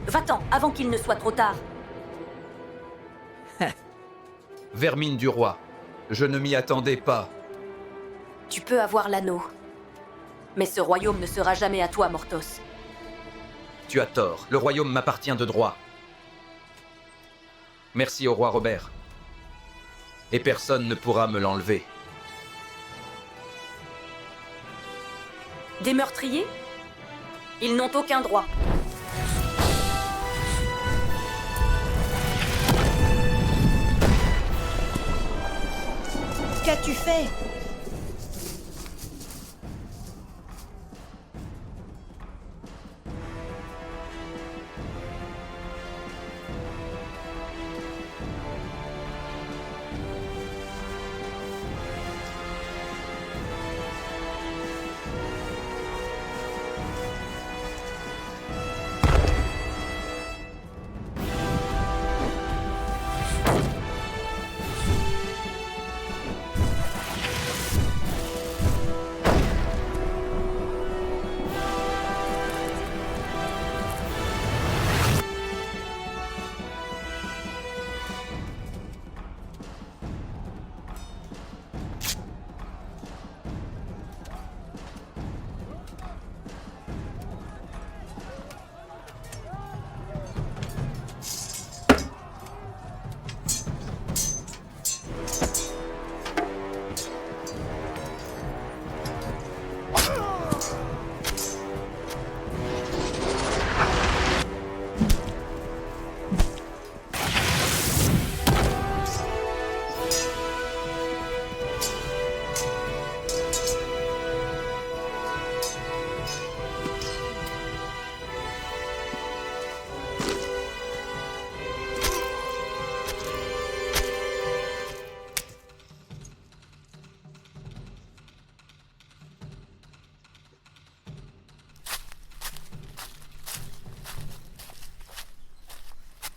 Va-t'en, avant qu'il ne soit trop tard. Vermine du roi, je ne m'y attendais pas. Tu peux avoir l'anneau. Mais ce royaume ne sera jamais à toi, Mortos. Tu as tort, le royaume m'appartient de droit. Merci au roi Robert. Et personne ne pourra me l'enlever. Des meurtriers? Ils n'ont aucun droit. Qu'as-tu fait?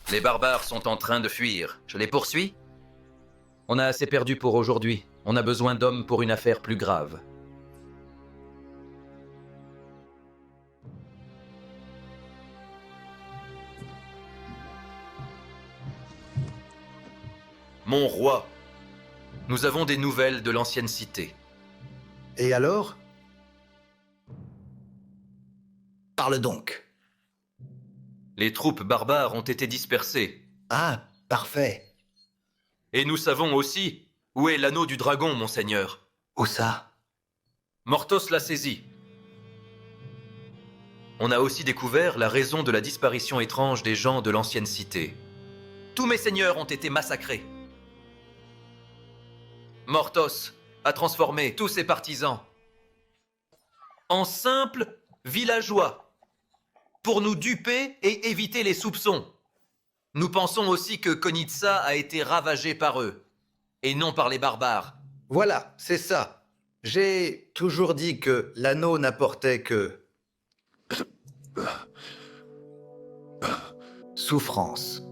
Les barbares sont en train de fuir. Je les poursuis? On a assez perdu pour aujourd'hui. On a besoin d'hommes pour une affaire plus grave. Mon roi, nous avons des nouvelles de l'ancienne cité. Et alors? Parle donc. Les troupes barbares ont été dispersées. Ah, parfait. Et nous savons aussi où est l'anneau du dragon, monseigneur. Où ça? Mortos l'a saisi. On a aussi découvert la raison de la disparition étrange des gens de l'ancienne cité. Tous mes seigneurs ont été massacrés. Mortos a transformé tous ses partisans en simples villageois pour nous duper et éviter les soupçons. Nous pensons aussi que Konitsa a été ravagée par eux, et non par les barbares. Voilà, c'est ça. J'ai toujours dit que l'anneau n'apportait que... souffrance.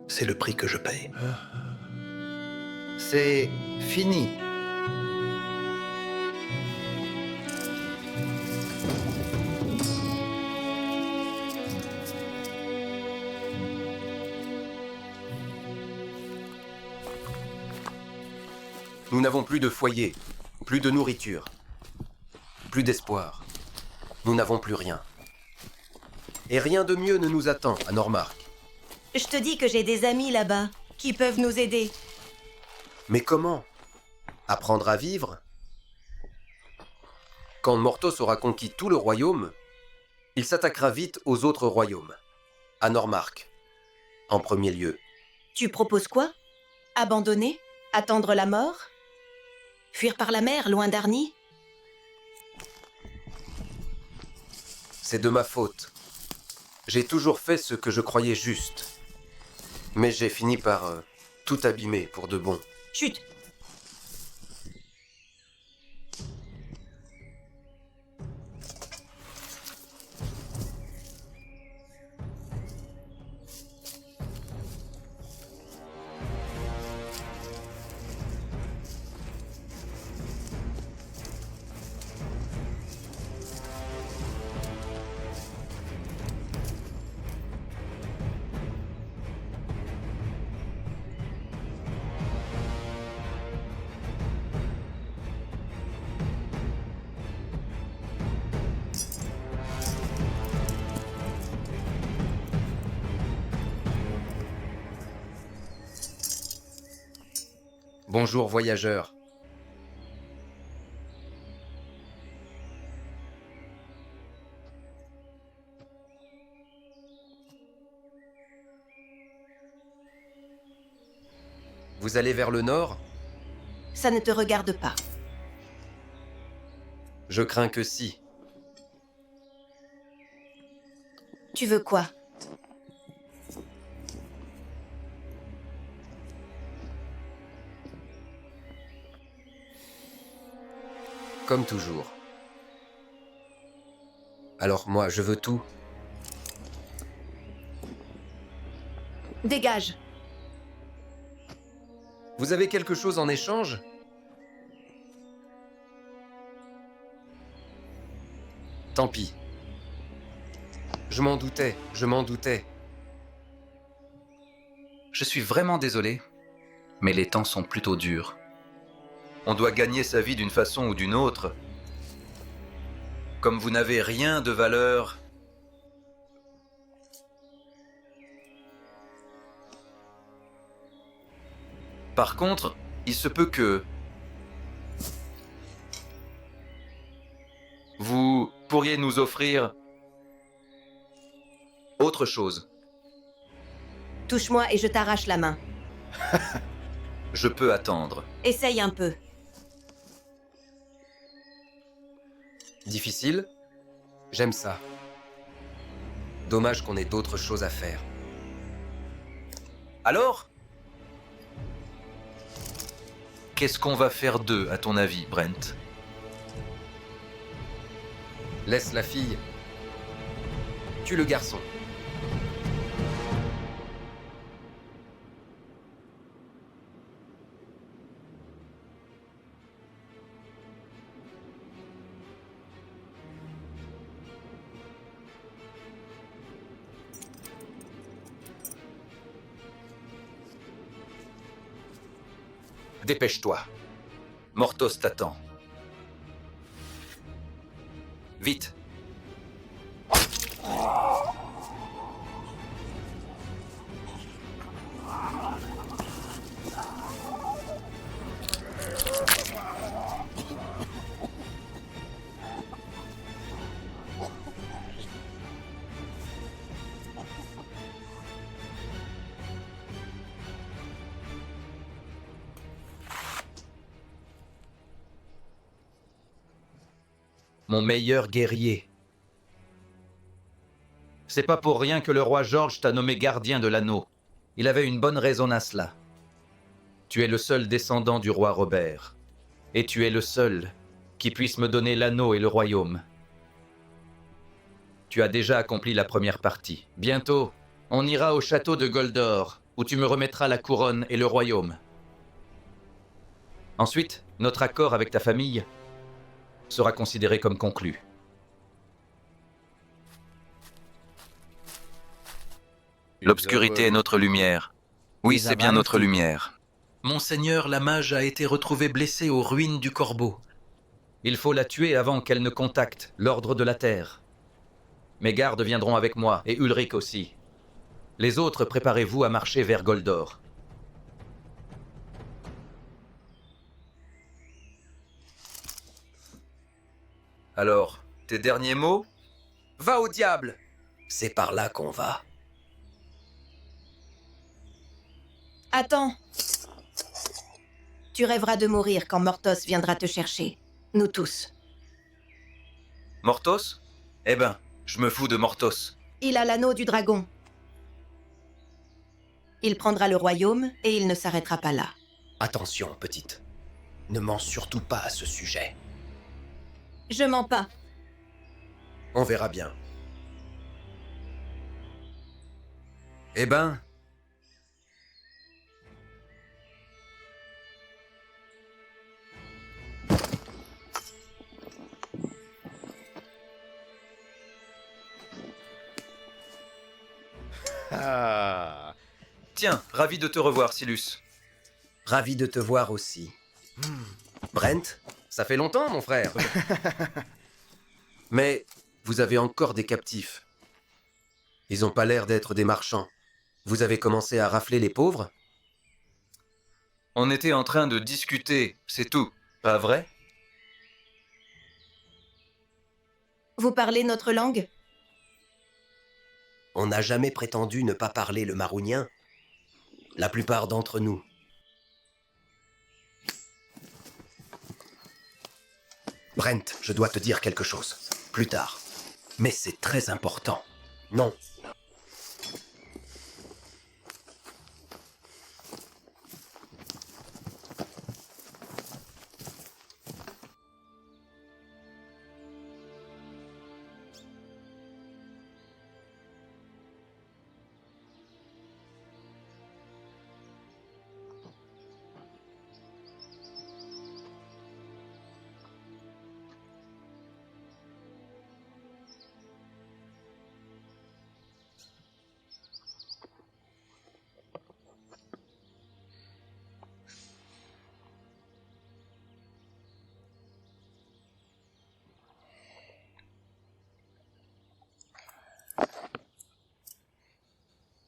C'est le prix que je paye. C'est fini. Nous n'avons plus de foyer, plus de nourriture, plus d'espoir. Nous n'avons plus rien. Et rien de mieux ne nous attend à Normark. Je te dis que j'ai des amis là-bas qui peuvent nous aider. Mais comment? Apprendre à vivre? Quand Mortos aura conquis tout le royaume, il s'attaquera vite aux autres royaumes. À Normark, en premier lieu. Tu proposes quoi? Abandonner? Attendre la mort? Fuir par la mer, loin d'Arnie? C'est de ma faute. J'ai toujours fait ce que je croyais juste. Mais j'ai fini par tout abîmer pour de bon. Chut! Bonjour voyageurs. Vous allez vers le nord? Ça ne te regarde pas. Je crains que si. Tu veux quoi? Comme toujours. Alors moi, je veux tout. Dégage! Vous avez quelque chose en échange? Tant pis. Je m'en doutais, je m'en doutais. Je suis vraiment désolé, mais les temps sont plutôt durs. On doit gagner sa vie d'une façon ou d'une autre. Comme vous n'avez rien de valeur, par contre, il se peut que vous pourriez nous offrir autre chose. Touche-moi et je t'arrache la main. Je peux attendre. Essaye un peu. Difficile? J'aime ça. Dommage qu'on ait d'autres choses à faire. Alors? Qu'est-ce qu'on va faire d'eux, à ton avis, Brent? Laisse la fille. Tue le garçon. Dépêche-toi. Mortos t'attend. Vite. Mon meilleur guerrier. C'est pas pour rien que le roi George t'a nommé gardien de l'anneau. Il avait une bonne raison à cela. Tu es le seul descendant du roi Robert. Et tu es le seul qui puisse me donner l'anneau et le royaume. Tu as déjà accompli la première partie. Bientôt, on ira au château de Goldor, où tu me remettras la couronne et le royaume. Ensuite, notre accord avec ta famille sera considéré comme conclu. L'obscurité est notre lumière. Oui, c'est bien notre lumière. Monseigneur, la mage a été retrouvée blessée aux ruines du Corbeau. Il faut la tuer avant qu'elle ne contacte l'ordre de la Terre. Mes gardes viendront avec moi, et Ulrich aussi. Les autres, préparez-vous à marcher vers Goldor. Alors, tes derniers mots? Va au diable! C'est par là qu'on va. Attends. Tu rêveras de mourir quand Mortos viendra te chercher. Nous tous. Mortos? Eh ben, je me fous de Mortos. Il a l'anneau du dragon. Il prendra le royaume et il ne s'arrêtera pas là. Attention, petite. Ne mens surtout pas à ce sujet. Je mens pas. On verra bien. Eh ben... Tiens, ravi de te revoir, Silus. Ravi de te voir aussi. Brent, ça fait longtemps, mon frère. Mais vous avez encore des captifs. Ils ont pas l'air d'être des marchands. Vous avez commencé à rafler les pauvres? On était en train de discuter, c'est tout. Pas vrai? Vous parlez notre langue? On n'a jamais prétendu ne pas parler le marounien. La plupart d'entre nous. Brent, je dois te dire quelque chose. Plus tard. Mais c'est très important. Non.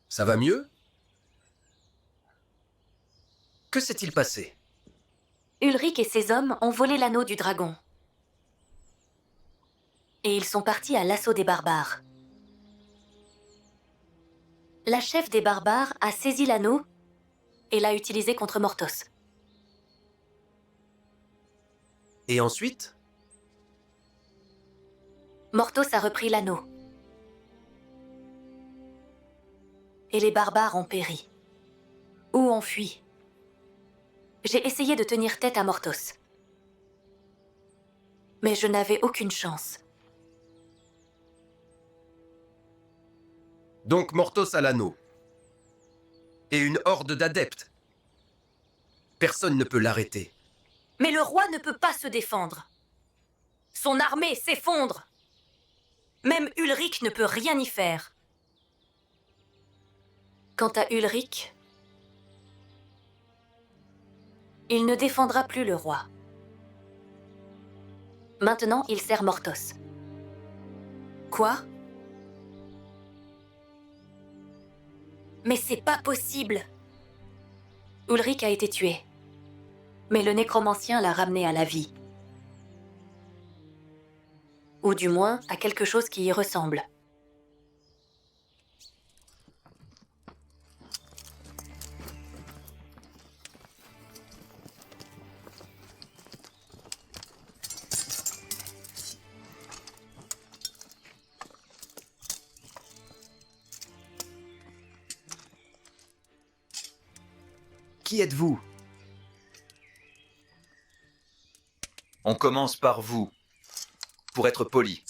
Ça va mieux? Que s'est-il passé? Ulrich et ses hommes ont volé l'anneau du dragon. Et ils sont partis à l'assaut des barbares. La chef des barbares a saisi l'anneau et l'a utilisé contre Mortos. Et ensuite? Mortos a repris l'anneau. Et les barbares ont péri. Ou ont fui. J'ai essayé de tenir tête à Mortos. Mais je n'avais aucune chance. Donc Mortos a l'anneau. Et une horde d'adeptes. Personne ne peut l'arrêter. Mais le roi ne peut pas se défendre. Son armée s'effondre. Même Ulrich ne peut rien y faire. Quant à Ulrich, Il ne défendra plus le roi. Maintenant, il sert Mortos. Quoi? Mais c'est pas possible! Ulrich a été tué. Mais le nécromancien l'a ramené à la vie. Ou du moins, à quelque chose qui y ressemble. Qui êtes-vous? On commence par vous, pour être poli.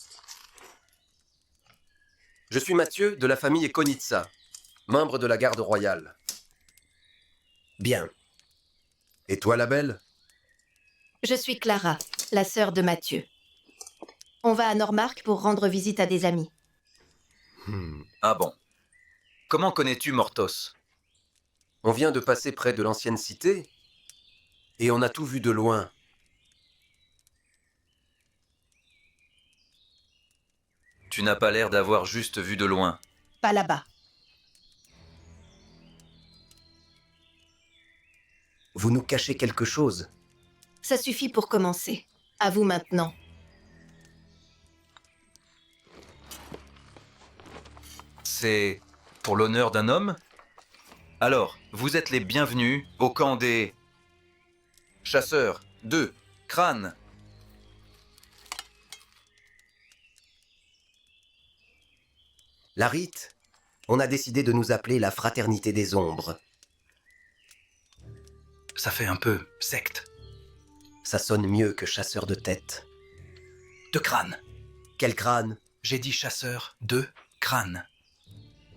Je suis Mathieu de la famille Konitsa, membre de la garde royale. Bien. Et toi, la belle? Je suis Clara, la sœur de Mathieu. On va à Normark pour rendre visite à des amis. Ah bon. Comment connais-tu Mortos? On vient de passer près de l'ancienne cité et on a tout vu de loin. Tu n'as pas l'air d'avoir juste vu de loin. Pas là-bas. Vous nous cachez quelque chose. Ça suffit pour commencer. À vous maintenant. C'est pour l'honneur d'un homme? Alors, vous êtes les bienvenus au camp des... chasseurs de crânes. La rite, on a décidé de nous appeler la Fraternité des Ombres. Ça fait un peu secte. Ça sonne mieux que chasseur de tête. De crâne. Quel crâne? J'ai dit chasseur de crâne.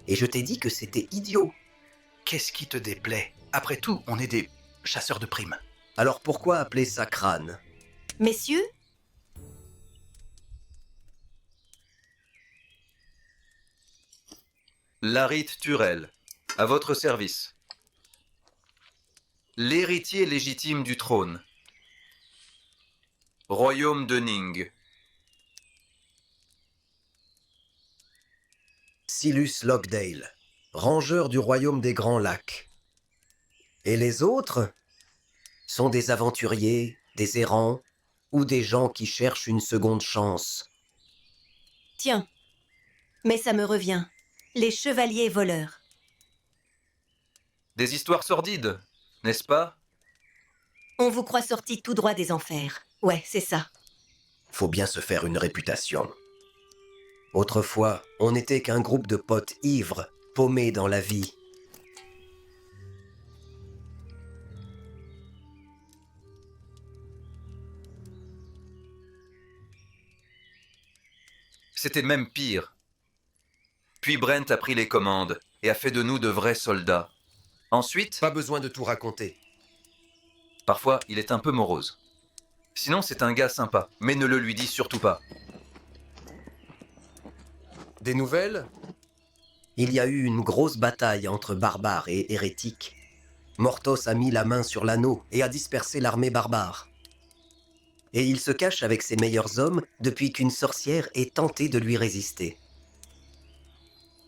Et je t'ai dit que c'était idiot. Qu'est-ce qui te déplaît? Après tout, on est des chasseurs de primes. Alors pourquoi appeler ça crâne? Messieurs, Larit Turel, à votre service. L'héritier légitime du trône. Royaume de Ning. Silus Lockdale, rangeur du royaume des Grands Lacs. Et les autres sont des aventuriers, des errants ou des gens qui cherchent une seconde chance. tiens. Mais ça me revient. Les chevaliers voleurs. Des histoires sordides, n'est-ce pas? On vous croit sortis tout droit des enfers. Ouais, c'est ça. Faut bien se faire une réputation. Autrefois, on n'était qu'un groupe de potes ivres, paumés dans la vie. C'était même pire. Puis Brent a pris les commandes et a fait de nous de vrais soldats. Ensuite, Pas besoin de tout raconter. parfois, il est un peu morose. Sinon, c'est un gars sympa, mais ne le lui dis surtout pas. Des nouvelles? Il y a eu une grosse bataille entre barbares et hérétiques. Mortos a mis la main sur l'anneau et a dispersé l'armée barbare. Et il se cache avec ses meilleurs hommes depuis qu'une sorcière ait tenté de lui résister.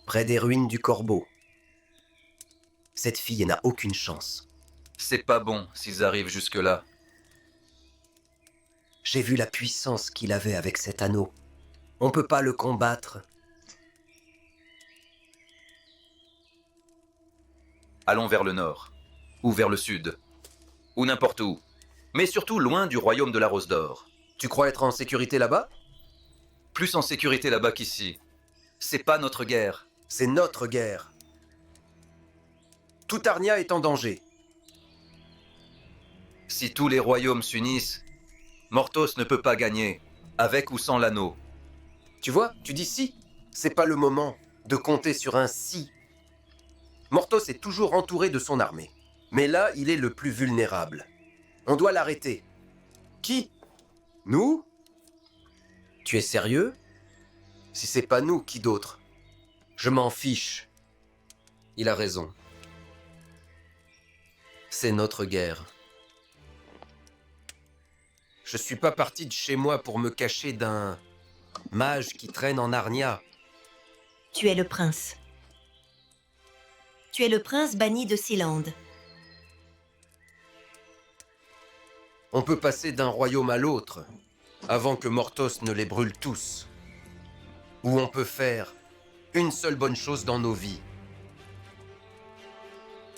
Près des ruines du Corbeau. Cette fille n'a aucune chance. C'est pas bon s'ils arrivent jusque-là. J'ai vu la puissance qu'il avait avec cet anneau. On peut pas le combattre. Allons vers le nord, ou vers le sud, ou n'importe où. Mais surtout loin du royaume de la Rose d'Or. Tu crois être en sécurité là-bas? Plus en sécurité là-bas qu'ici. C'est pas notre guerre. C'est notre guerre. Tout Arnia est en danger. Si tous les royaumes s'unissent, Mortos ne peut pas gagner, avec ou sans l'anneau. Tu vois, tu dis si. C'est pas le moment de compter sur un si. Mortos est toujours entouré de son armée. Mais là, il est le plus vulnérable. On doit l'arrêter. Qui? Nous? Tu es sérieux? Si c'est pas nous, qui d'autre? Je m'en fiche. Il a raison. C'est notre guerre. Je suis pas parti de chez moi pour me cacher d'un mage qui traîne en Narnia. Tu es le prince. Tu es le prince banni de Sealand. On peut passer d'un royaume à l'autre avant que Mortos ne les brûle tous. Ou on peut faire une seule bonne chose dans nos vies.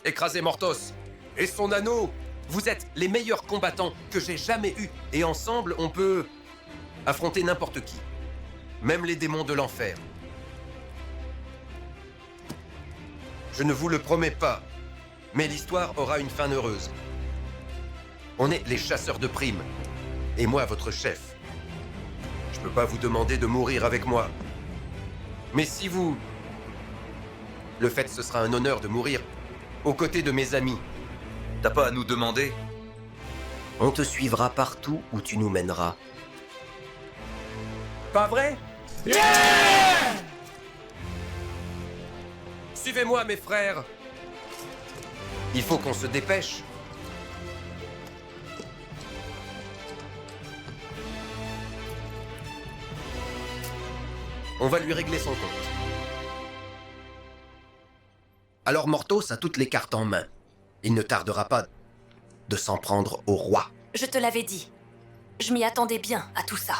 Écraser Mortos et son anneau. Vous êtes les meilleurs combattants que j'ai jamais eus. Et ensemble, on peut affronter n'importe qui. Même les démons de l'enfer. Je ne vous le promets pas, mais l'histoire aura une fin heureuse. On est les chasseurs de primes. Et moi, votre chef. Je peux pas vous demander de mourir avec moi. Mais si vous... Le fait, ce sera un honneur de mourir aux côtés de mes amis. T'as pas à nous demander? On te suivra partout où tu nous mèneras. Pas vrai? Suivez-moi, mes frères. Il faut qu'on se dépêche. On va lui régler son compte. Alors Mortos a toutes les cartes en main. Il ne tardera pas de s'en prendre au roi. Je te l'avais dit. Je m'y attendais bien à tout ça.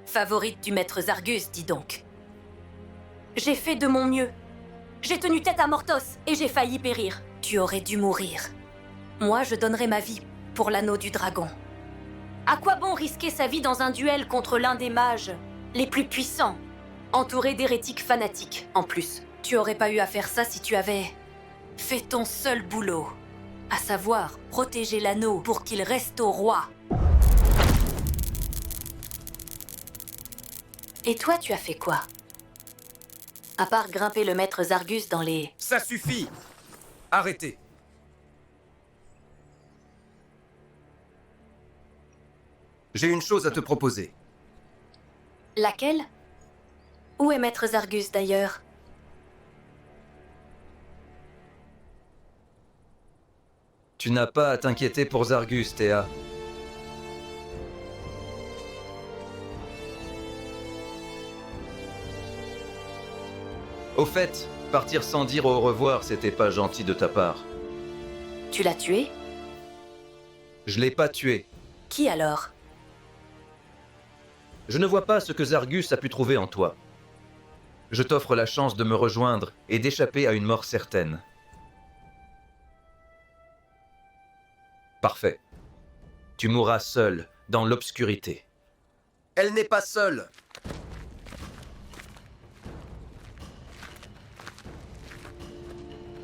Favorite du maître Zargus, dis donc. J'ai fait de mon mieux. J'ai tenu tête à Mortos et j'ai failli périr. Tu aurais dû mourir. Moi, je donnerais ma vie pour l'anneau du dragon. À quoi bon risquer sa vie dans un duel contre l'un des mages les plus puissants, entouré d'hérétiques fanatiques, en plus? Tu aurais pas eu à faire ça si tu avais fait ton seul boulot, à savoir protéger l'anneau pour qu'il reste au roi. Et toi, tu as fait quoi? À part grimper le maître Zargus dans les... Ça suffit. Arrêtez. J'ai une chose à te proposer. Laquelle? Où est maître Zargus d'ailleurs? Tu n'as pas à t'inquiéter pour Zargus, Théa. Au fait, partir sans dire au revoir, c'était pas gentil de ta part. Tu l'as tué? Je l'ai pas tué. Qui alors? Je ne vois pas ce que Zargus a pu trouver en toi. Je t'offre la chance de me rejoindre et d'échapper à une mort certaine. Parfait. Tu mourras seul, dans l'obscurité. Elle n'est pas seule.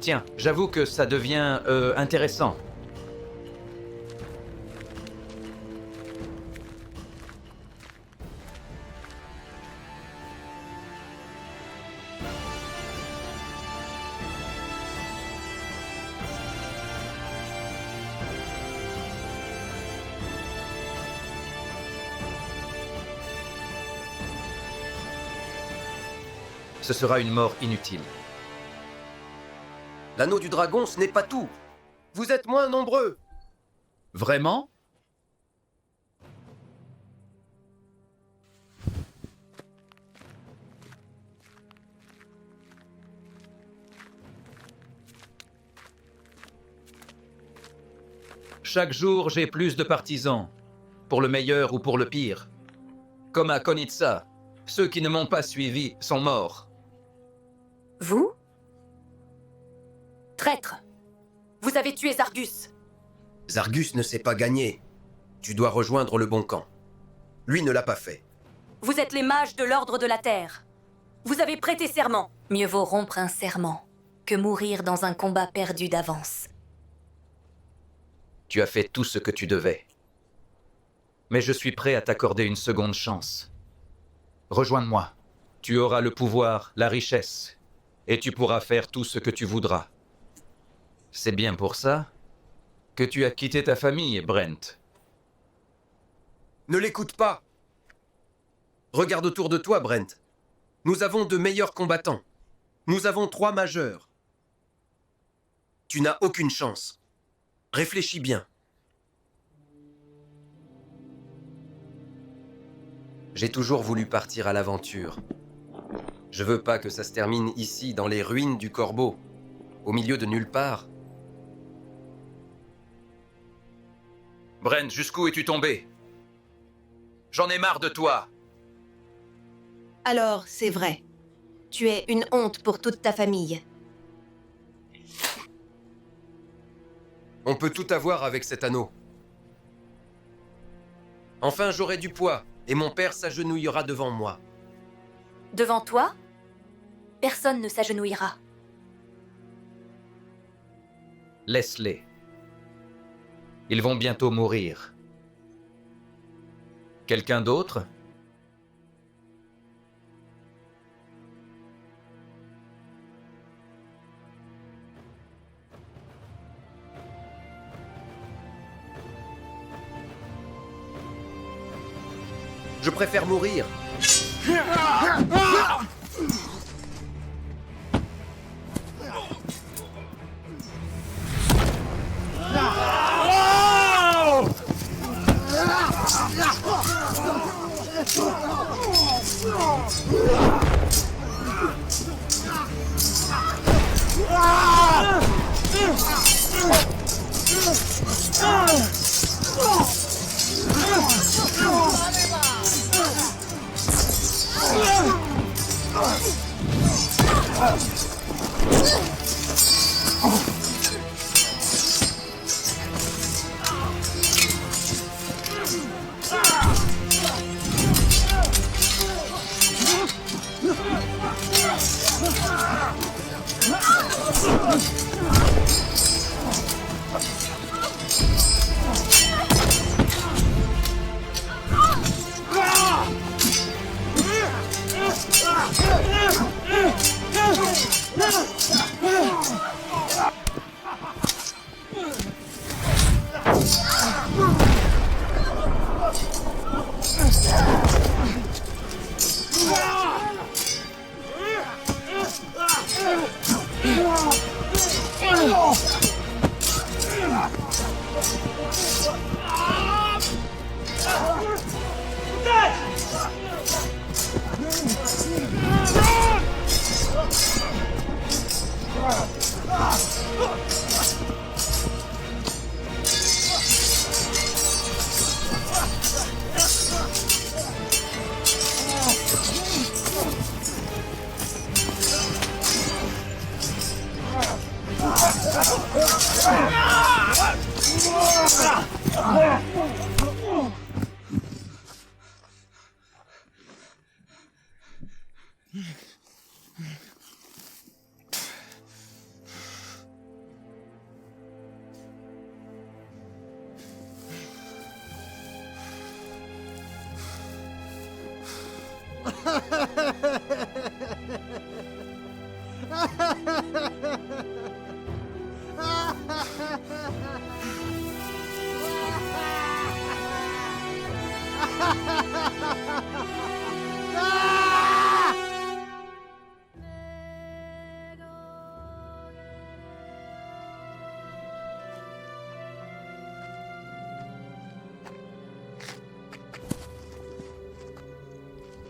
Tiens, j'avoue que ça devient intéressant. Ce sera une mort inutile. L'anneau du dragon, ce n'est pas tout. Vous êtes moins nombreux. Vraiment? Chaque jour, j'ai plus de partisans, pour le meilleur ou pour le pire. Comme à Konitsa, ceux qui ne m'ont pas suivi sont morts. Vous? Traître! Vous avez tué Zargus! Zargus ne s'est pas gagné. Tu dois rejoindre le bon camp. Lui ne l'a pas fait. Vous êtes les mages de l'Ordre de la Terre. Vous avez prêté serment. Mieux vaut rompre un serment que mourir dans un combat perdu d'avance. Tu as fait tout ce que tu devais. Mais je suis prêt à t'accorder une seconde chance. Rejoins-moi. Tu auras le pouvoir, la richesse, et tu pourras faire tout ce que tu voudras. C'est bien pour ça que tu as quitté ta famille, Brent. Ne l'écoute pas. Regarde autour de toi, Brent. Nous avons de meilleurs combattants. Nous avons 3 majeurs. Tu n'as aucune chance. Réfléchis bien. J'ai toujours voulu partir à l'aventure. Je veux pas que ça se termine ici, dans les ruines du Corbeau, au milieu de nulle part. Bren, jusqu'où es-tu tombé? J'en ai marre de toi. Alors, c'est vrai. Tu es une honte pour toute ta famille. On peut tout avoir avec cet anneau. Enfin, j'aurai du poids, et mon père s'agenouillera devant moi. Devant toi, personne ne s'agenouillera. Laisse-les. Ils vont bientôt mourir. Quelqu'un d'autre? Je préfère mourir.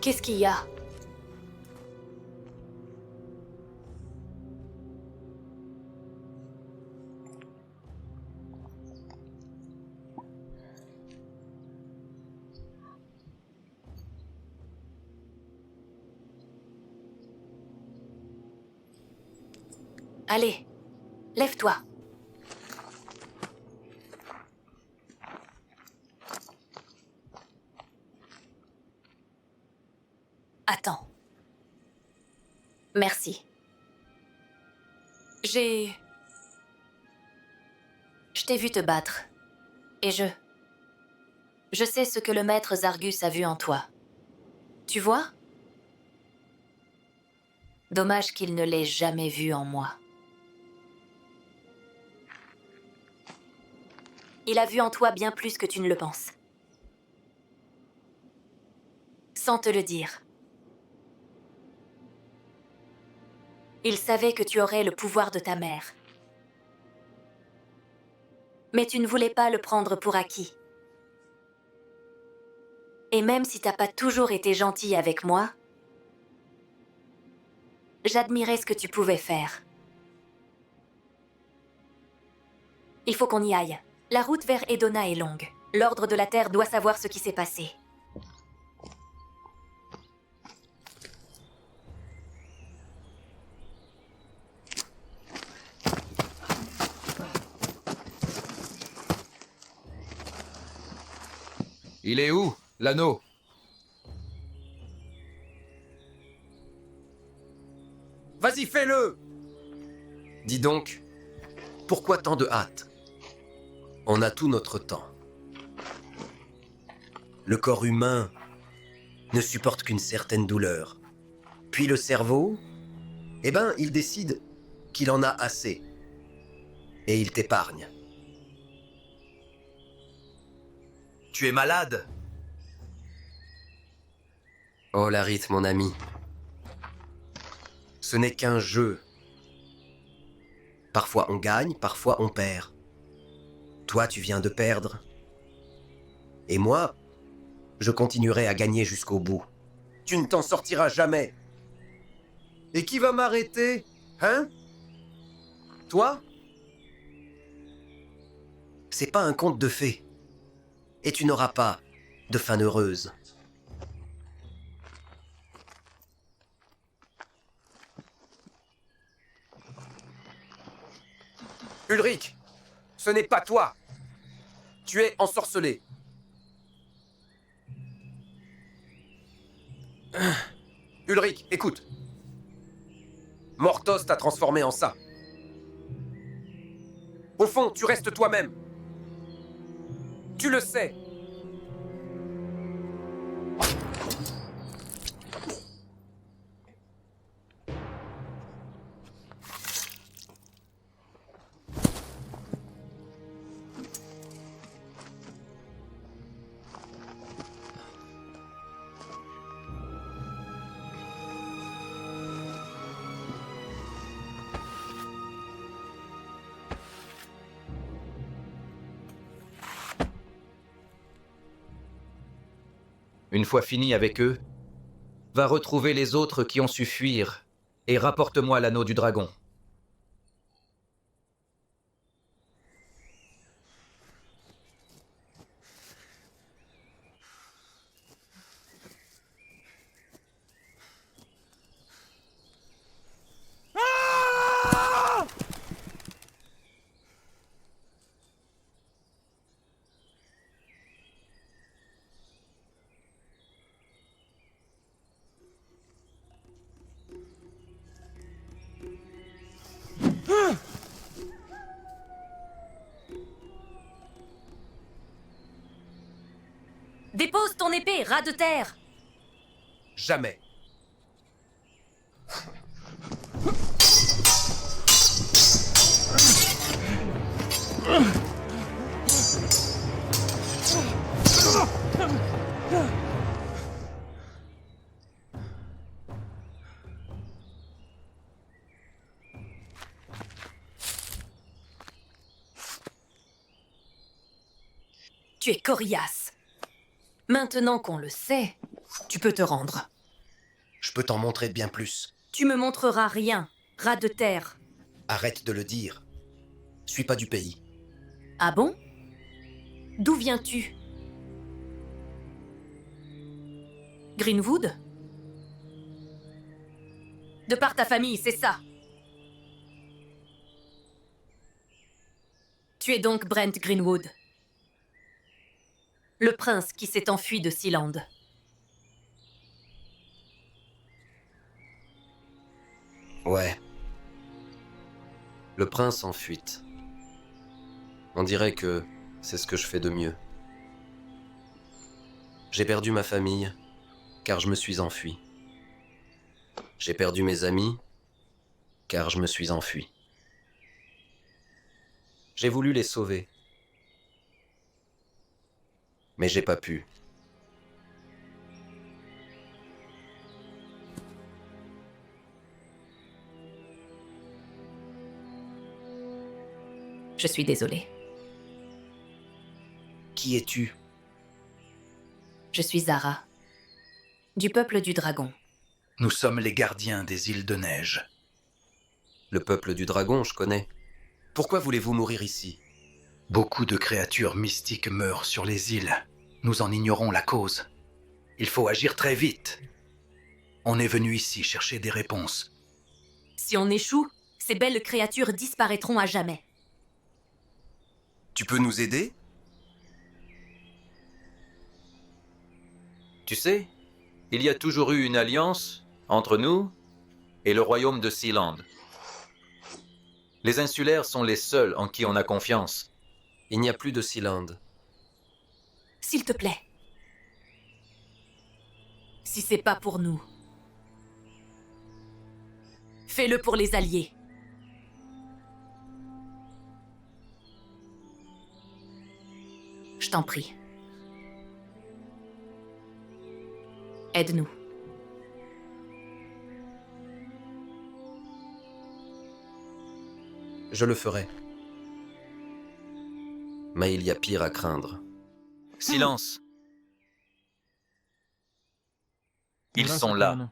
Qu'est-ce qu'il y a? Allez, lève-toi. Attends. Merci. Je t'ai vu te battre. Et je sais ce que le maître Zargus a vu en toi. Tu vois? Dommage qu'il ne l'ait jamais vu en moi. Il a vu en toi bien plus que tu ne le penses. Sans te le dire. Il savait que tu aurais le pouvoir de ta mère. Mais tu ne voulais pas le prendre pour acquis. Et même si t'as pas toujours été gentil avec moi, j'admirais ce que tu pouvais faire. Il faut qu'on y aille. La route vers Edona est longue. L'Ordre de la Terre doit savoir ce qui s'est passé. Il est où, l'anneau? Vas-y, fais-le! Dis donc, pourquoi tant de hâte? On a tout notre temps. Le corps humain ne supporte qu'une certaine douleur. Puis le cerveau, eh ben, il décide qu'il en a assez. Et il t'épargne. Tu es malade? Oh, Larit, mon ami. Ce n'est qu'un jeu. Parfois on gagne, parfois on perd. Toi, tu viens de perdre. Et moi, je continuerai à gagner jusqu'au bout. Tu ne t'en sortiras jamais. Et qui va m'arrêter? Hein? Toi? C'est pas un conte de fées. Et tu n'auras pas de fin heureuse. Ulrich, ce n'est pas toi. Tu es ensorcelé. Ulrich, écoute. Mortos t'a transformé en ça. Au fond, tu restes toi-même. Tu le sais. Une fois fini avec eux, va retrouver les autres qui ont su fuir et rapporte-moi l'anneau du dragon. Dépose ton épée, rat de terre! Jamais. Tu es coriace. Maintenant qu'on le sait, tu peux te rendre. Je peux t'en montrer bien plus. Tu me montreras rien, rat de terre. Arrête de le dire. Je suis pas du pays. Ah bon? D'où viens-tu? Greenwood? De par ta famille, c'est ça. Tu es donc Brent Greenwood. Le prince qui s'est enfui de Sealand. Ouais. Le prince en fuite. On dirait que c'est ce que je fais de mieux. J'ai perdu ma famille, car je me suis enfui. J'ai perdu mes amis, car je me suis enfui. J'ai voulu les sauver. Mais j'ai pas pu. Je suis désolée. Qui es-tu? Je suis Zara, du peuple du dragon. Nous sommes les gardiens des îles de neige. Le peuple du dragon, je connais. Pourquoi voulez-vous mourir ici? Beaucoup de créatures mystiques meurent sur les îles. Nous en ignorons la cause. Il faut agir très vite. On est venu ici chercher des réponses. Si on échoue, ces belles créatures disparaîtront à jamais. Tu peux nous aider? Tu sais, il y a toujours eu une alliance entre nous et le royaume de Sealand. Les insulaires sont les seuls en qui on a confiance. Il n'y a plus de Sealand. S'il te plaît. Si c'est pas pour nous, fais-le pour les alliés. Je t'en prie. Aide-nous. Je le ferai. Mais il y a pire à craindre. Silence. Ils sont là.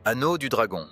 Anneau du dragon.